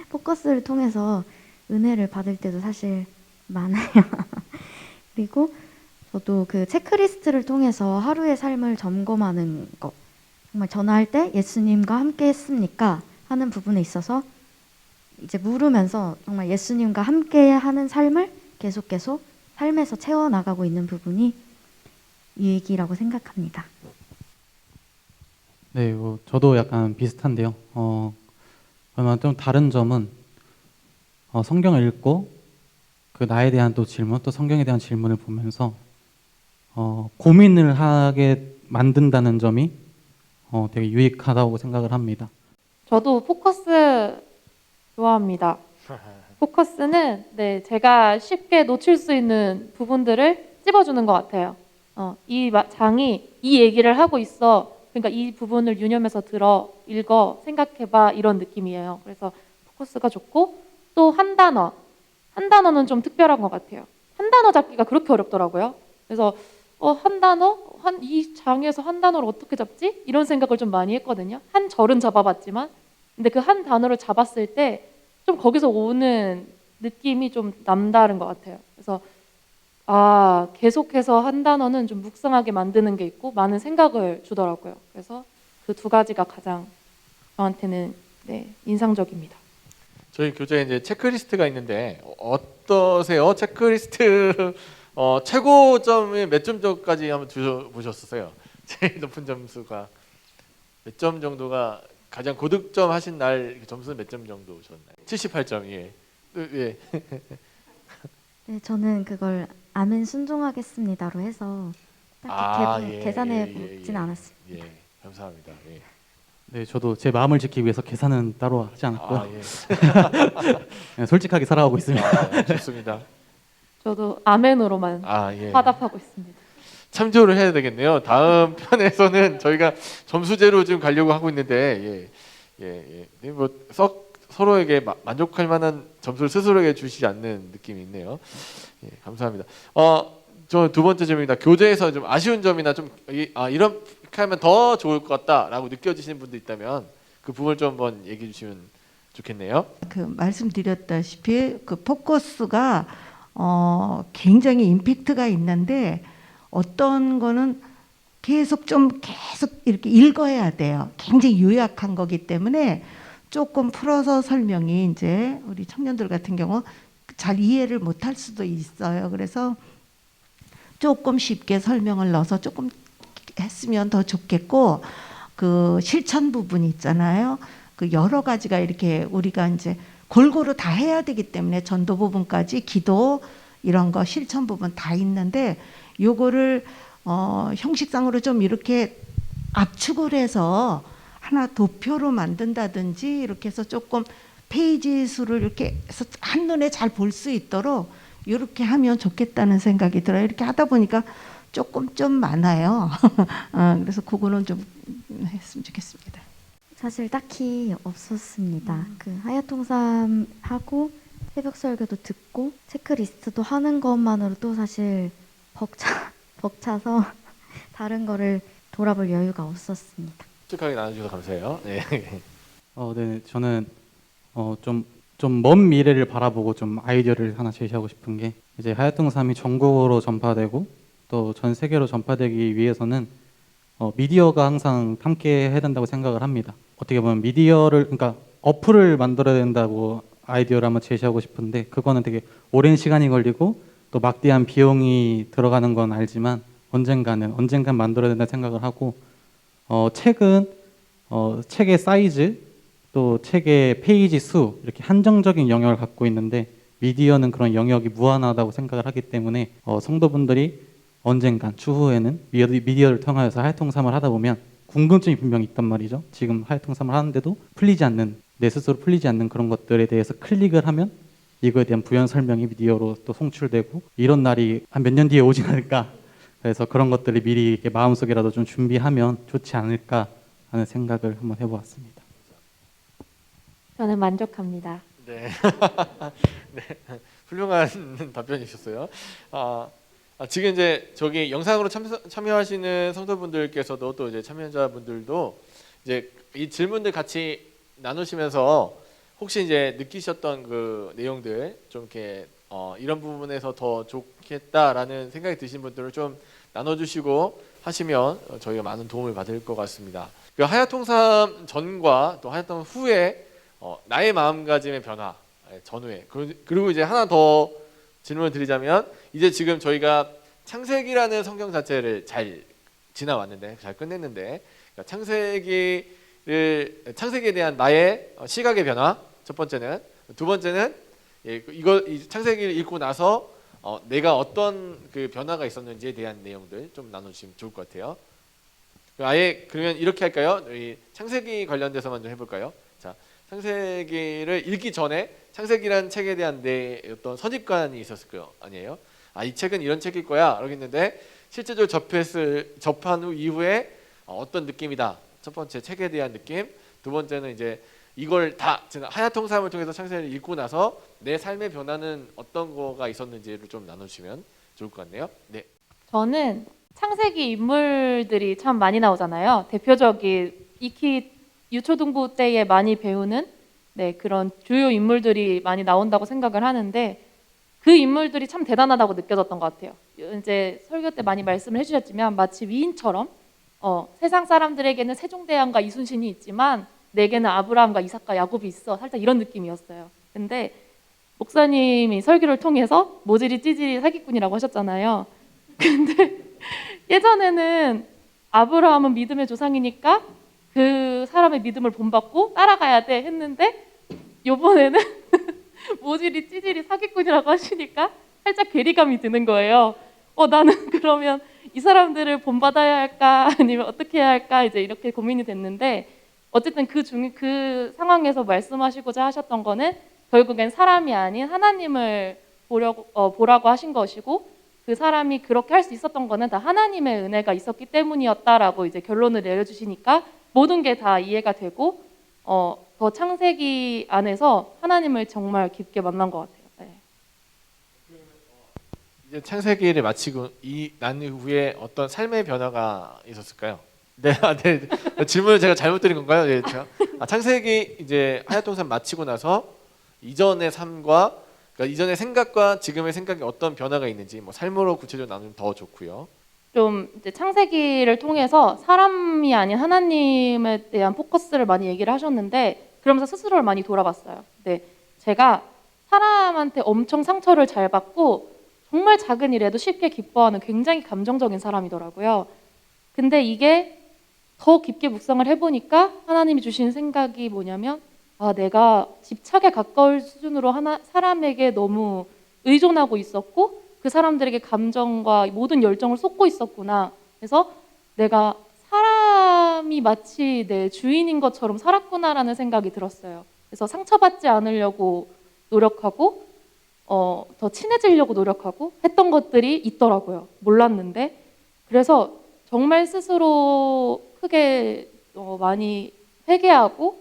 포커스를 통해서 은혜를 받을 때도 사실 많아요. 그리고 저도 그 체크리스트를 통해서 하루의 삶을 점검하는 거, 정말 전화할 때 예수님과 함께 했습니까? 하는 부분에 있어서 이제 물으면서 정말 예수님과 함께 하는 삶을 계속 삶에서 채워나가고 있는 부분이 유익이라고 생각합니다. 네, 저도 약간 비슷한데요. 그러면 좀 다른 점은 성경을 읽고 그 나에 대한 또 질문, 또 성경에 대한 질문을 보면서 고민을 하게 만든다는 점이 되게 유익하다고 생각을 합니다. 저도 포커스 좋아합니다. 포커스는 제가 쉽게 놓칠 수 있는 부분들을 찝어주는 것 같아요. 이 장이 이 얘기를 하고 있어. 그러니까 이 부분을 유념해서 들어, 읽어, 생각해봐, 이런 느낌이에요. 그래서 포커스가 좋고, 또 한 단어는 좀 특별한 것 같아요. 한 단어 잡기가 그렇게 어렵더라고요. 그래서 이 장에서 한 단어를 어떻게 잡지? 이런 생각을 좀 많이 했거든요. 한 절은 잡아봤지만, 근데 그 한 단어를 잡았을 때 좀 거기서 오는 느낌이 좀 남다른 것 같아요. 그래서 계속해서 한 단어는 좀 묵상하게 만드는 게 있고 많은 생각을 주더라고요. 그래서 그 두 가지가 가장 저한테는 인상적입니다. 저희 교재에 이제 체크리스트가 있는데 어떠세요? 체크리스트 최고점이 몇 점 정도까지 한번 보셨어요? 제일 높은 점수가 몇 점 정도가 가장 고득점 하신 날 점수는 몇 점 정도 셨나요? 78점. 예. 예. 네, 저는 그걸 아멘 순종하겠습니다로 해서 딱히 계산해 보진 않았습니다. 예. 감사합니다. 예. 네, 저도 제 마음을 지키기 위해서 계산은 따로 하지 않았고요. 예. 그냥 솔직하게 살아가고 있습니다. 좋습니다. 저도 아멘으로만 예. 화답하고 있습니다. 참조를 해야 되겠네요. 다음 편에서는 저희가 점수제로 좀 가려고 하고 있는데 서로에게 만족할 만한 점수를 스스로에게 주시지 않는 느낌이 있네요. 예, 감사합니다. 저 두 번째 점입니다. 교재에서 좀 아쉬운 점이나 좀 이렇게 하면 더 좋을 것 같다라고 느껴지시는 분도 있다면 그 부분을 좀 한번 얘기해 주시면 좋겠네요. 그 말씀드렸다시피 그 포커스가 굉장히 임팩트가 있는데 어떤 거는 계속 이렇게 읽어야 돼요. 굉장히 요약한 거기 때문에 조금 풀어서 설명이 이제 우리 청년들 같은 경우 잘 이해를 못할 수도 있어요. 그래서 조금 쉽게 설명을 넣어서 조금 했으면 더 좋겠고, 그 실천 부분 있잖아요. 그 여러 가지가 이렇게 우리가 이제 골고루 다 해야 되기 때문에 전도 부분까지 기도 이런 거 실천 부분 다 있는데 요거를 형식상으로 좀 이렇게 압축을 해서 하나 도표로 만든다든지 이렇게 해서 조금 페이지 수를 이렇게 해서 한눈에 잘 볼 수 있도록 이렇게 하면 좋겠다는 생각이 들어요. 이렇게 하다 보니까 조금 좀 많아요. 그래서 그거는 좀 했으면 좋겠습니다. 사실 딱히 없었습니다. 그 하야통삼 하고 새벽 설교도 듣고 체크리스트도 하는 것만으로도 사실 벅차서 다른 거를 돌아볼 여유가 없었습니다. 솔직하게 나눠주셔서 감사해요. 네. 네, 저는 좀 먼 미래를 바라보고 좀 아이디어를 하나 제시하고 싶은 게, 이제 하야통삼이 전국으로 전파되고 또 전 세계로 전파되기 위해서는 미디어가 항상 함께 해야 된다고 생각을 합니다. 어떻게 보면 그러니까 어플을 만들어야 된다고 아이디어를 한번 제시하고 싶은데, 그거는 되게 오랜 시간이 걸리고 또 막대한 비용이 들어가는 건 알지만 언젠간 만들어야 된다 생각을 하고, 책의 사이즈 또 책의 페이지 수 이렇게 한정적인 영역을 갖고 있는데 미디어는 그런 영역이 무한하다고 생각을 하기 때문에 성도분들이 언젠간 추후에는 미디어를 통하여서 하야통삼을 하다 보면 궁금증이 분명히 있단 말이죠. 지금 하야통삼을 하는데도 내 스스로 풀리지 않는 그런 것들에 대해서 클릭을 하면 이거에 대한 부연 설명이 미디어로 또 송출되고 이런 날이 한 몇 년 뒤에 오지 않을까. 그래서 그런 것들을 미리 이렇게 마음속에라도 좀 준비하면 좋지 않을까 하는 생각을 한번 해보았습니다. 저는 만족합니다. 네. 네. 훌륭한 답변이셨어요. 지금 이제 저기 영상으로 참여하시는 성도분들께서도 또 이제 참여자분들도 이제 이 질문들 같이 나누시면서 혹시 이제 느끼셨던 그 내용들 좀 이렇게 이런 부분에서 더 좋겠다라는 생각이 드신 분들을 좀 나눠주시고 하시면 저희가 많은 도움을 받을 것 같습니다. 그 하야통삼 전과 또 하야통삼 후에 나의 마음가짐의 변화 전후에 그리고 이제 하나 더 질문을 드리자면, 이제 지금 저희가 창세기라는 성경 자체를 잘 지나왔는데 잘 끝냈는데, 그러니까 창세기에 대한 나의 시각의 변화 첫 번째는, 두 번째는 이 창세기를 읽고 나서 내가 어떤 그 변화가 있었는지에 대한 내용들 좀 나눠주시면 좋을 것 같아요. 그러면 이렇게 할까요? 이 창세기 관련돼서만 좀 해볼까요? 자, 창세기를 읽기 전에 창세기라는 책에 대한 내 어떤 선입관이 있었을 거 아니에요? 이 책은 이런 책일 거야 이렇게 했는데 실제적으로 접한 후 이후에 어떤 느낌이다. 첫 번째 책에 대한 느낌, 두 번째는 이제 이걸 다 하야통삼을 통해서 창세기를 읽고 나서 내 삶의 변화는 어떤 거가 있었는지를 좀 나눠주시면 좋을 것 같네요. 네. 저는 창세기 인물들이 참 많이 나오잖아요. 대표적인 익히 유초등부 때에 많이 배우는 그런 주요 인물들이 많이 나온다고 생각을 하는데, 그 인물들이 참 대단하다고 느껴졌던 것 같아요. 이제 설교 때 많이 말씀을 해주셨지만 마치 위인처럼 세상 사람들에게는 세종대왕과 이순신이 있지만 내게는 아브라함과 이삭과 야곱이 있어, 살짝 이런 느낌이었어요. 근데 목사님이 설교를 통해서 모질이 찌질이 사기꾼이라고 하셨잖아요. 근데 예전에는 아브라함은 믿음의 조상이니까 그 사람의 믿음을 본받고 따라가야 돼 했는데 요번에는 모질이 찌질이 사기꾼이라고 하시니까 살짝 괴리감이 드는 거예요. 나는 그러면 이 사람들을 본받아야 할까 아니면 어떻게 해야 할까 이제 이렇게 고민이 됐는데 어쨌든 그 상황에서 말씀하시고자 하셨던 거는 결국엔 사람이 아닌 하나님을 보라고 하신 것이고 그 사람이 그렇게 할 수 있었던 거는 다 하나님의 은혜가 있었기 때문이었다라고 이제 결론을 내려주시니까 모든 게 다 이해가 되고 더 창세기 안에서 하나님을 정말 깊게 만난 것 같아요. 네. 이제 창세기를 마치고 난 후에 어떤 삶의 변화가 있었을까요? 네, 네. 질문을 제가 잘못 드린 건가요? 네, 제가. 창세기 이제 하야통산 마치고 나서 이전의 삶과 그러니까 이전의 생각과 지금의 생각이 어떤 변화가 있는지 뭐 삶으로 구체적으로 나누면 더 좋고요. 좀 이제 창세기를 통해서 사람이 아닌 하나님에 대한 포커스를 많이 얘기를 하셨는데 그러면서 스스로를 많이 돌아봤어요. 근데 제가 사람한테 엄청 상처를 잘 받고 정말 작은 일에도 쉽게 기뻐하는 굉장히 감정적인 사람이더라고요. 근데 이게 더 깊게 묵상을 해보니까 하나님이 주신 생각이 뭐냐면 내가 집착에 가까울 수준으로 사람에게 너무 의존하고 있었고 그 사람들에게 감정과 모든 열정을 쏟고 있었구나. 그래서 내가 사람이 마치 내 주인인 것처럼 살았구나라는 생각이 들었어요. 그래서 상처받지 않으려고 노력하고 더 친해지려고 노력하고 했던 것들이 있더라고요. 몰랐는데. 그래서 정말 스스로 크게 많이 회개하고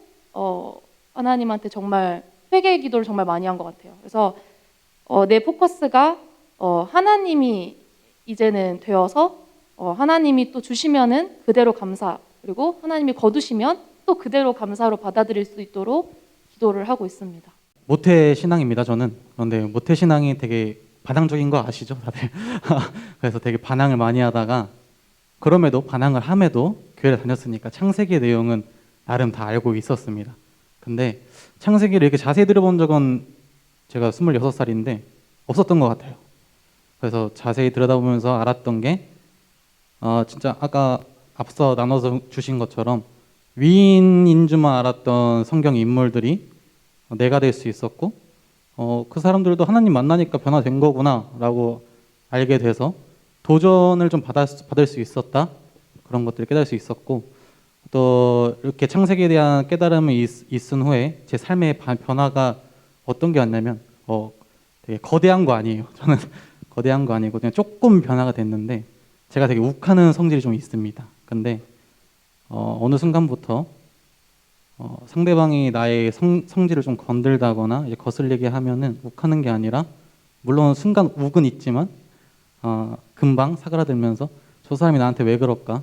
하나님한테 정말 회개 기도를 정말 많이 한 것 같아요. 그래서 내 포커스가 하나님이 이제는 되어서 하나님이 또 주시면은 그대로 감사 그리고 하나님이 거두시면 또 그대로 감사로 받아들일 수 있도록 기도를 하고 있습니다. 모태 신앙입니다. 저는. 그런데 모태 신앙이 되게 반항적인 거 아시죠, 다들? 그래서 되게 반항을 많이 하다가 그럼에도 반항을 함에도 교회를 다녔으니까 창세기의 내용은 나름 다 알고 있었습니다. 근데 창세기를 이렇게 자세히 들어본 적은 제가 26살인데 없었던 것 같아요. 그래서 자세히 들여다보면서 알았던 게 진짜 아까 앞서 나눠서 주신 것처럼 위인인 줄만 알았던 성경 인물들이 내가 될 수 있었고 그 사람들도 하나님 만나니까 변화된 거구나 라고 알게 돼서 도전을 좀 받을 수 있었다. 그런 것들을 깨달을 수 있었고 또 이렇게 창세기에 대한 깨달음이 있은 후에 제 삶의 변화가 어떤 게 왔냐면 되게 거대한 거 아니에요. 저는 거대한 거 아니고 그냥 조금 변화가 됐는데 제가 되게 욱하는 성질이 좀 있습니다. 근데 어느 순간부터 상대방이 나의 성질을 좀 건들다거나 이제 거슬리게 하면은 욱하는 게 아니라 물론 순간 욱은 있지만 금방 사그라들면서 저 사람이 나한테 왜 그럴까?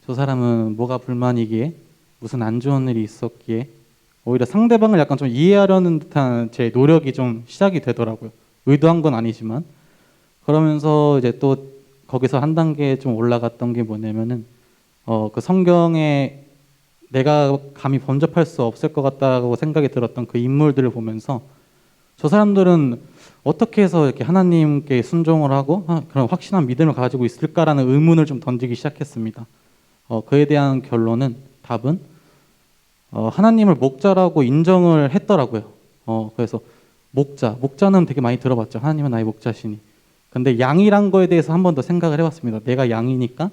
저 사람은 뭐가 불만이기에 무슨 안 좋은 일이 있었기에 오히려 상대방을 약간 좀 이해하려는 듯한 제 노력이 좀 시작이 되더라고요. 의도한 건 아니지만 그러면서 이제 또 거기서 한 단계 좀 올라갔던 게 뭐냐면은 그 성경에 내가 감히 범접할 수 없을 것 같다고 생각이 들었던 그 인물들을 보면서 저 사람들은 어떻게 해서 이렇게 하나님께 순종을 하고 그런 확신한 믿음을 가지고 있을까라는 의문을 좀 던지기 시작했습니다. 그에 대한 답은 하나님을 목자라고 인정을 했더라고요. 그래서 목자는 되게 많이 들어봤죠. 하나님은 나의 목자시니. 근데 양이란 거에 대해서 한 번 더 생각을 해봤습니다. 내가 양이니까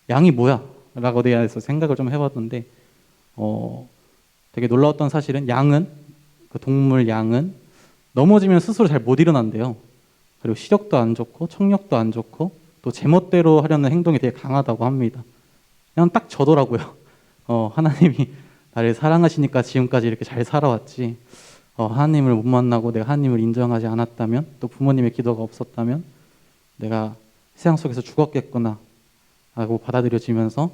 양이 뭐야? 라고 대해서 생각을 좀 해봤는데 되게 놀라웠던 사실은 그 동물 양은 넘어지면 스스로 잘 못 일어난대요. 그리고 시력도 안 좋고 청력도 안 좋고 또 제멋대로 하려는 행동이 되게 강하다고 합니다. 그냥 딱 저더라고요. 하나님이 나를 사랑하시니까 지금까지 이렇게 잘 살아왔지. 하나님을 못 만나고 내가 하나님을 인정하지 않았다면 또 부모님의 기도가 없었다면 내가 세상 속에서 죽었겠구나 라고 받아들여지면서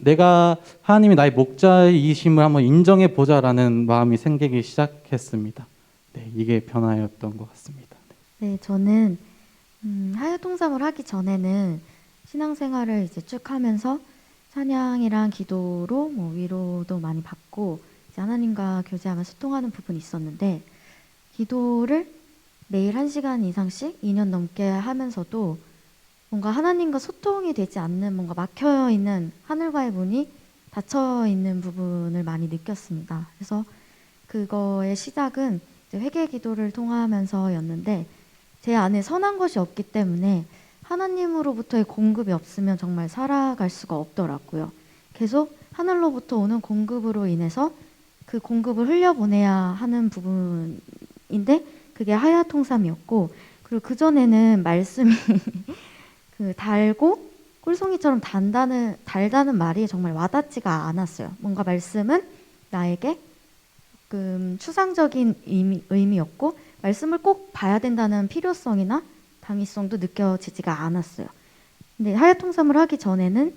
내가 하나님이 나의 목자이심을 한번 인정해 보자라는 마음이 생기기 시작했습니다. 네, 이게 변화였던 것 같습니다. 네, 저는 하야통삼을 하기 전에는 신앙생활을 이제 쭉 하면서 찬양이랑 기도로 위로도 많이 받고 이제 하나님과 교제하며 소통하는 부분이 있었는데 기도를 매일 1시간 이상씩 2년 넘게 하면서도 뭔가 하나님과 소통이 되지 않는 뭔가 막혀 있는 하늘과의 문이 닫혀 있는 부분을 많이 느꼈습니다. 그래서 그거의 시작은 이제 회개 기도를 통하면서였는데 제 안에 선한 것이 없기 때문에 하나님으로부터의 공급이 없으면 정말 살아갈 수가 없더라고요. 계속 하늘로부터 오는 공급으로 인해서 그 공급을 흘려보내야 하는 부분인데 그게 하야통삼이었고, 그리고 그전에는 말씀이 그 달고 꿀송이처럼 달다는 말이 정말 와닿지가 않았어요. 뭔가 말씀은 나에게 조금 추상적인 의미였고 말씀을 꼭 봐야 된다는 필요성이나 당위성도 느껴지지가 않았어요. 근데 하야통삼을 하기 전에는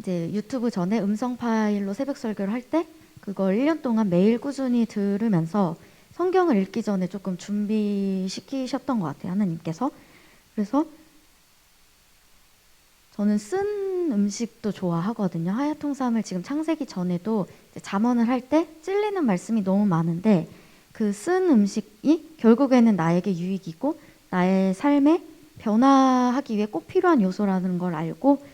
이제 유튜브 전에 음성 파일로 새벽 설교를 할 때 그걸 1년 동안 매일 꾸준히 들으면서 성경을 읽기 전에 조금 준비시키셨던 것 같아요, 하나님께서. 그래서 저는 쓴 음식도 좋아하거든요. 하야통삼을 지금 창세기 전에도 이제 잠언을 할 때 찔리는 말씀이 너무 많은데 그 쓴 음식이 결국에는 나에게 유익이고 나의 삶에 변화하기 위해 꼭 필요한 요소라는 걸 알고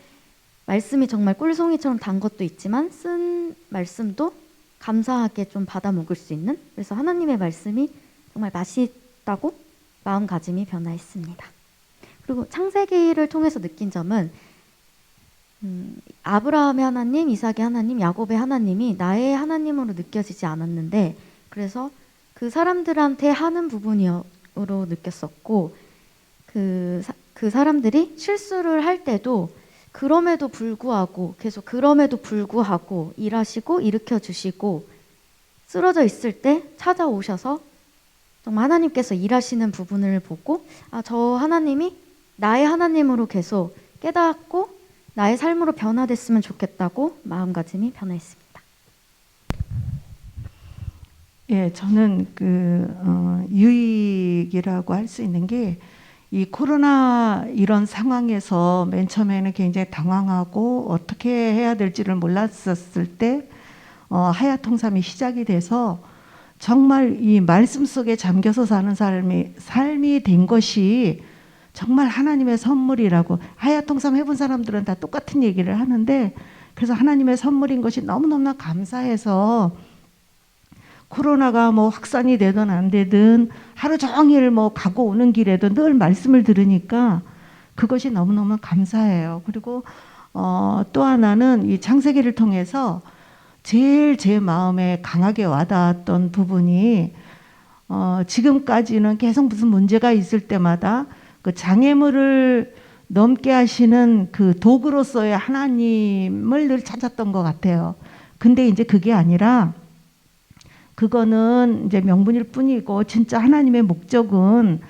말씀이 정말 꿀송이처럼 단 것도 있지만 쓴 말씀도 감사하게 좀 받아 먹을 수 있는, 그래서 하나님의 말씀이 정말 맛있다고 마음가짐이 변화했습니다. 그리고 창세기를 통해서 느낀 점은 아브라함의 하나님, 이삭의 하나님, 야곱의 하나님이 나의 하나님으로 느껴지지 않았는데 그래서 그 사람들한테 하는 부분으로 느꼈었고 그 사람들이 실수를 할 때도 그럼에도 불구하고 계속 그럼에도 불구하고 일하시고 일으켜 주시고 쓰러져 있을 때 찾아오셔서 정말 하나님께서 일하시는 부분을 보고 저 하나님이 나의 하나님으로 계속 깨닫고 나의 삶으로 변화됐으면 좋겠다고 마음가짐이 변화했습니다. 예, 저는 유익이라고 할 수 있는 게 이 코로나 이런 상황에서 맨 처음에는 굉장히 당황하고 어떻게 해야 될지를 몰랐었을 때 하야통삼이 시작이 돼서 정말 이 말씀 속에 잠겨서 사는 삶이 된 것이 정말 하나님의 선물이라고, 하야통삼 해본 사람들은 다 똑같은 얘기를 하는데, 그래서 하나님의 선물인 것이 너무너무나 감사해서 코로나가 뭐 확산이 되든 안 되든 하루 종일 뭐 가고 오는 길에도 늘 말씀을 들으니까 그것이 너무너무 감사해요. 그리고 또 하나는 이 창세기를 통해서 제일 제 마음에 강하게 와닿았던 부분이 지금까지는 계속 무슨 문제가 있을 때마다 그 장애물을 넘게 하시는 그 도구로서의 하나님을 늘 찾았던 것 같아요. 근데 이제 그게 아니라 그거는 이제 명분일 뿐이고 진짜 하나님의 목적은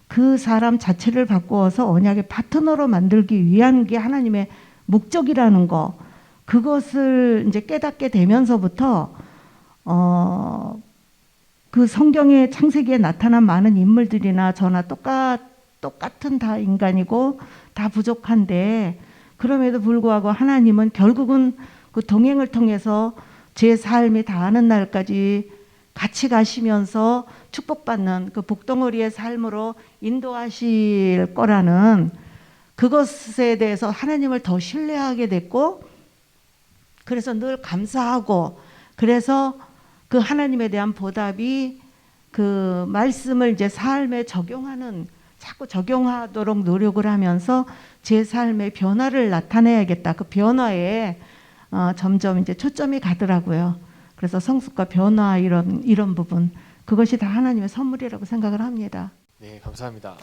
그 사람 자체를 바꾸어서 언약의 파트너로 만들기 위한 게 하나님의 목적이라는 거, 그것을 이제 깨닫게 되면서부터 그 성경의 창세기에 나타난 많은 인물들이나 저나 똑같은 다 인간이고 다 부족한데 그럼에도 불구하고 하나님은 결국은 그 동행을 통해서 제 삶이 다하는 날까지 같이 가시면서 축복받는 그 복덩어리의 삶으로 인도하실 거라는 그것에 대해서 하나님을 더 신뢰하게 됐고, 그래서 늘 감사하고, 그래서 그 하나님에 대한 보답이 그 말씀을 이제 삶에 자꾸 적용하도록 노력을 하면서 제 삶의 변화를 나타내야겠다. 그 변화에 점점 이제 초점이 가더라고요. 그래서 성숙과 변화 이런 부분, 그것이 다 하나님의 선물이라고 생각을 합니다. 네, 감사합니다.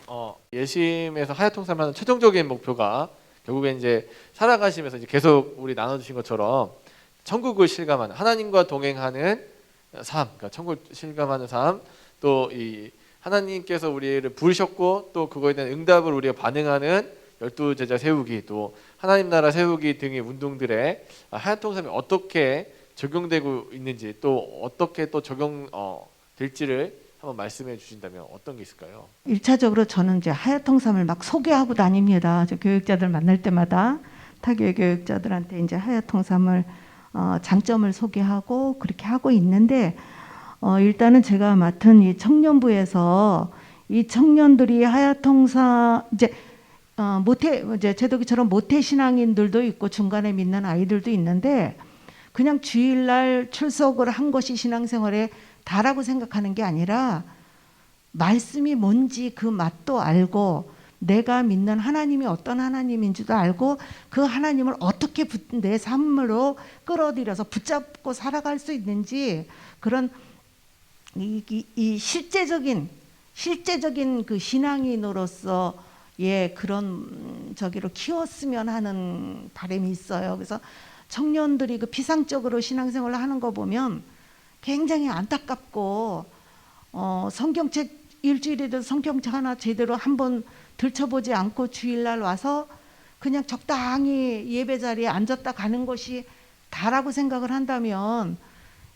예심에서 하야통삼하는 최종적인 목표가 결국엔 이제 살아가시면서 이제 계속 우리 나눠주신 것처럼 천국을 실감하는, 하나님과 동행하는 삶, 그러니까 천국을 실감하는 삶, 또 이 하나님께서 우리를 부르셨고 또 그거에 대한 응답을 우리가 반응하는 12제자 세우기, 또 하나님 나라 세우기 등의 운동들에 하야통삼이 어떻게 적용되고 있는지, 또 어떻게 또 적용될지를 한번 말씀해 주신다면 어떤 게 있을까요? 1차적으로 저는 이제 하야통삼을 막 소개하고 다닙니다. 저 교육자들 만날 때마다 타교육 교육자들한테 이제 하야통삼을 장점을 소개하고 그렇게 하고 있는데 일단은 제가 맡은 이 청년부에서 이 청년들이 하야통사 이제 제도기처럼 모태 신앙인들도 있고 중간에 믿는 아이들도 있는데 그냥 주일날 출석을 한 것이 신앙생활에 다라고 생각하는 게 아니라 말씀이 뭔지 그 맛도 알고 내가 믿는 하나님이 어떤 하나님인지도 알고 그 하나님을 어떻게 내 삶으로 끌어들여서 붙잡고 살아갈 수 있는지 그런 이 실제적인 그 신앙인으로서의 그런 저기로 키웠으면 하는 바람이 있어요. 그래서 청년들이 그 피상적으로 신앙생활을 하는 거 보면 굉장히 안타깝고 성경책 일주일에도 성경책 하나 제대로 한번 들춰보지 않고 주일날 와서 그냥 적당히 예배 자리에 앉았다 가는 것이 다라고 생각을 한다면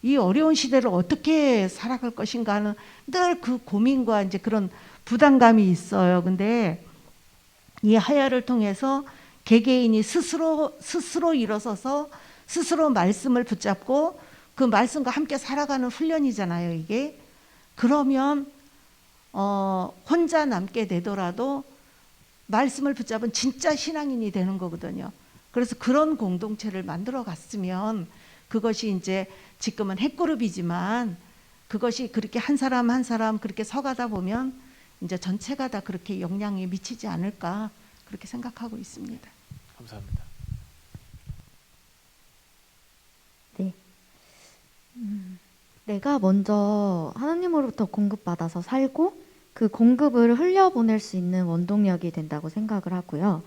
이 어려운 시대를 어떻게 살아갈 것인가 하는 늘 그 고민과 이제 그런 부담감이 있어요. 근데 이 하야를 통해서 개개인이 스스로 일어서서 스스로 말씀을 붙잡고 그 말씀과 함께 살아가는 훈련이잖아요, 이게. 그러면 혼자 남게 되더라도 말씀을 붙잡은 진짜 신앙인이 되는 거거든요. 그래서 그런 공동체를 만들어 갔으면 그것이 이제 지금은 핵그룹이지만 그것이 그렇게 한 사람 한 사람 그렇게 서가다 보면 이제 전체가 다 그렇게 영향이 미치지 않을까 그렇게 생각하고 있습니다. 감사합니다. 네. 내가 먼저 하나님으로부터 공급받아서 살고 그 공급을 흘려보낼 수 있는 원동력이 된다고 생각을 하고요.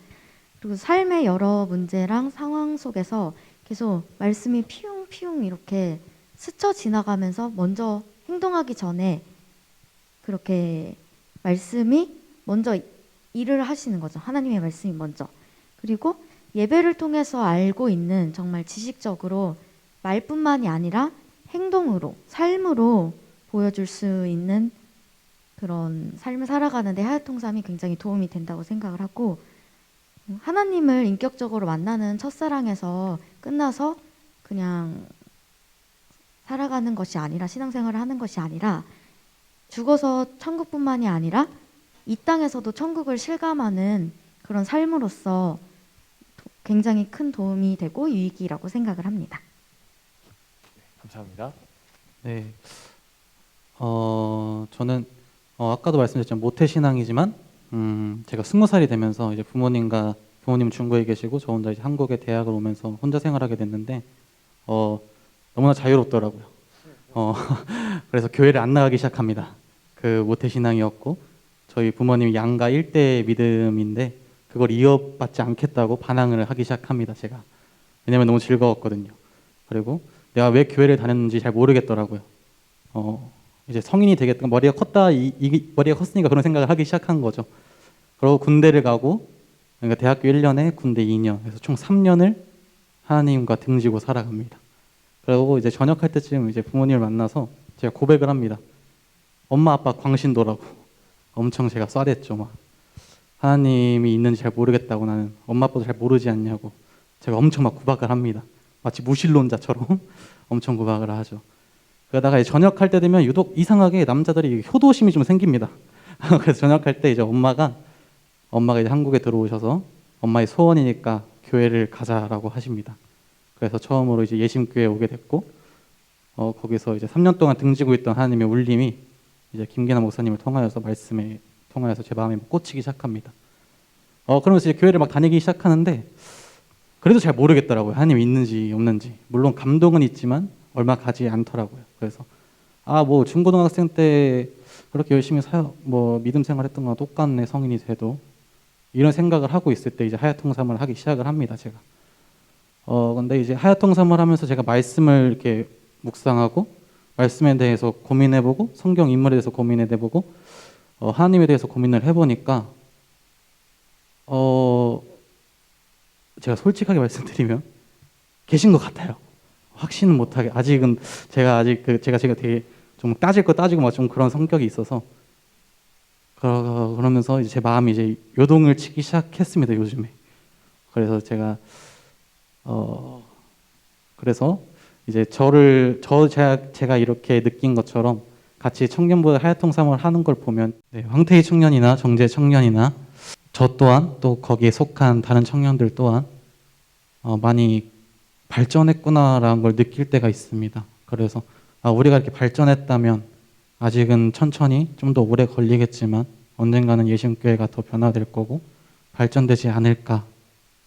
그리고 삶의 여러 문제랑 상황 속에서 계속 말씀이 피웅피웅 이렇게 스쳐 지나가면서 먼저 행동하기 전에 그렇게 말씀이 먼저 일을 하시는 거죠. 하나님의 말씀이 먼저. 그리고 예배를 통해서 알고 있는 정말 지식적으로 말뿐만이 아니라 행동으로, 삶으로 보여줄 수 있는 그런 삶을 살아가는데 하야통삼이 굉장히 도움이 된다고 생각을 하고 하나님을 인격적으로 만나는 첫사랑에서 끝나서 그냥 살아가는 것이 아니라 신앙생활을 하는 것이 아니라 죽어서 천국뿐만이 아니라 이 땅에서도 천국을 실감하는 그런 삶으로서 굉장히 큰 도움이 되고 유익이라고 생각을 합니다. 감사합니다. 네. 저는 아까도 말씀드렸지만 모태신앙이지만 제가 20살이 되면서 이제 부모님 중국에 계시고 저 혼자 이제 한국에 대학을 오면서 혼자 생활하게 됐는데 너무나 자유롭더라고요. 그래서 교회를 안 나가기 시작합니다. 그 모태신앙이었고 저희 부모님이 양가 일대 믿음인데 그걸 이어받지 않겠다고 반항을 하기 시작합니다. 제가 왜냐면 너무 즐거웠거든요. 그리고 내가 왜 교회를 다녔는지 잘 모르겠더라고요. 이제 성인이 되겠다, 머리가 머리가 컸으니까 그런 생각을 하기 시작한 거죠. 그리고 군대를 가고, 그러니까 대학교 1년에 군대 2년, 그래서 총 3년을 하나님과 등지고 살아갑니다. 그리고 이제 전역할 때쯤 이제 부모님을 만나서 제가 고백을 합니다. 엄마 아빠 광신도라고 엄청 제가 쏴댔죠. 막 하나님이 있는지 잘 모르겠다고 나는 엄마 아빠도 잘 모르지 않냐고 제가 엄청 막 구박을 합니다. 마치 무신론자처럼 엄청 구박을 하죠. 그러다가 이제 전역할 때 되면 유독 이상하게 남자들이 효도심이 좀 생깁니다. 그래서 전역할 때 이제 엄마가 이제 한국에 들어오셔서 엄마의 소원이니까 교회를 가자라고 하십니다. 그래서 처음으로 이제 예심교회에 오게 됐고 거기서 이제 3년 동안 등지고 있던 하나님의 울림이 이제 김계나 목사님을 통하여서 말씀에 통하여서 제 마음에 꽂히기 시작합니다. 그러면서 이제 교회를 막 다니기 시작하는데 그래도 잘 모르겠더라고요. 하나님 있는지 없는지. 물론 감동은 있지만 얼마 가지 않더라고요. 그래서 뭐 중고등학생 때 그렇게 열심히 믿음 생활했던 거랑 똑같네, 성인이 돼도. 이런 생각을 하고 있을 때 이제 하야통삼을 하기 시작을 합니다, 제가. 근데 이제 하야통삼을 하면서 제가 말씀을 이렇게 묵상하고 말씀에 대해서 고민해보고 성경 인물에 대해서 고민해보고 하나님에 대해서 고민을 해보니까 제가 솔직하게 말씀드리면 계신 것 같아요. 확신은 못하게 아직은 제가 되게 좀 따질 거 따지고 막 좀 그런 성격이 있어서 그러면서 이제 제 마음이 이제 요동을 치기 시작했습니다, 요즘에. 그래서 제가 그래서 이제 제가 이렇게 느낀 것처럼 같이 청년부의 하야통삼을 하는 걸 보면 황태희 청년이나 정재 청년이나 저 또한 또 거기에 속한 다른 청년들 또한 많이 발전했구나라는 걸 느낄 때가 있습니다. 그래서 우리가 이렇게 발전했다면 아직은 천천히 좀 더 오래 걸리겠지만 언젠가는 예심교회가 더 변화될 거고 발전되지 않을까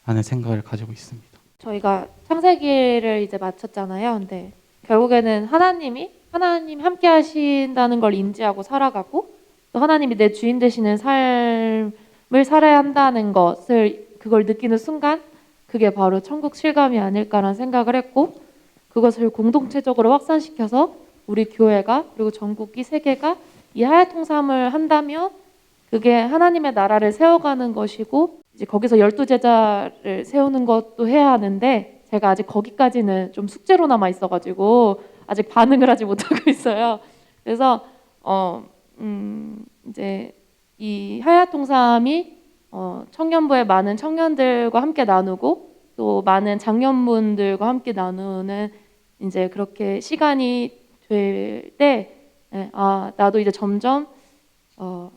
하는 생각을 가지고 있습니다. 저희가 창세기를 이제 마쳤잖아요. 근데 결국에는 하나님 함께 하신다는 걸 인지하고 살아가고 또 하나님이 내 주인 되시는 삶을 살아야 한다는 그걸 느끼는 순간 그게 바로 천국 실감이 아닐까라는 생각을 했고 그것을 공동체적으로 확산시켜서 우리 교회가 그리고 전국이 세계가 이 하야통삼을 한다면 그게 하나님의 나라를 세워가는 것이고 이제 거기서 12제자를 세우는 것도 해야 하는데 제가 아직 거기까지는 좀 숙제로 남아 있어가지고 아직 반응을 하지 못하고 있어요. 그래서 이제 이 하야통삼이 청년부의 많은 청년들과 함께 나누고 또 많은 장년분들과 함께 나누는 이제 그렇게 시간이 될 때 나도 이제 점점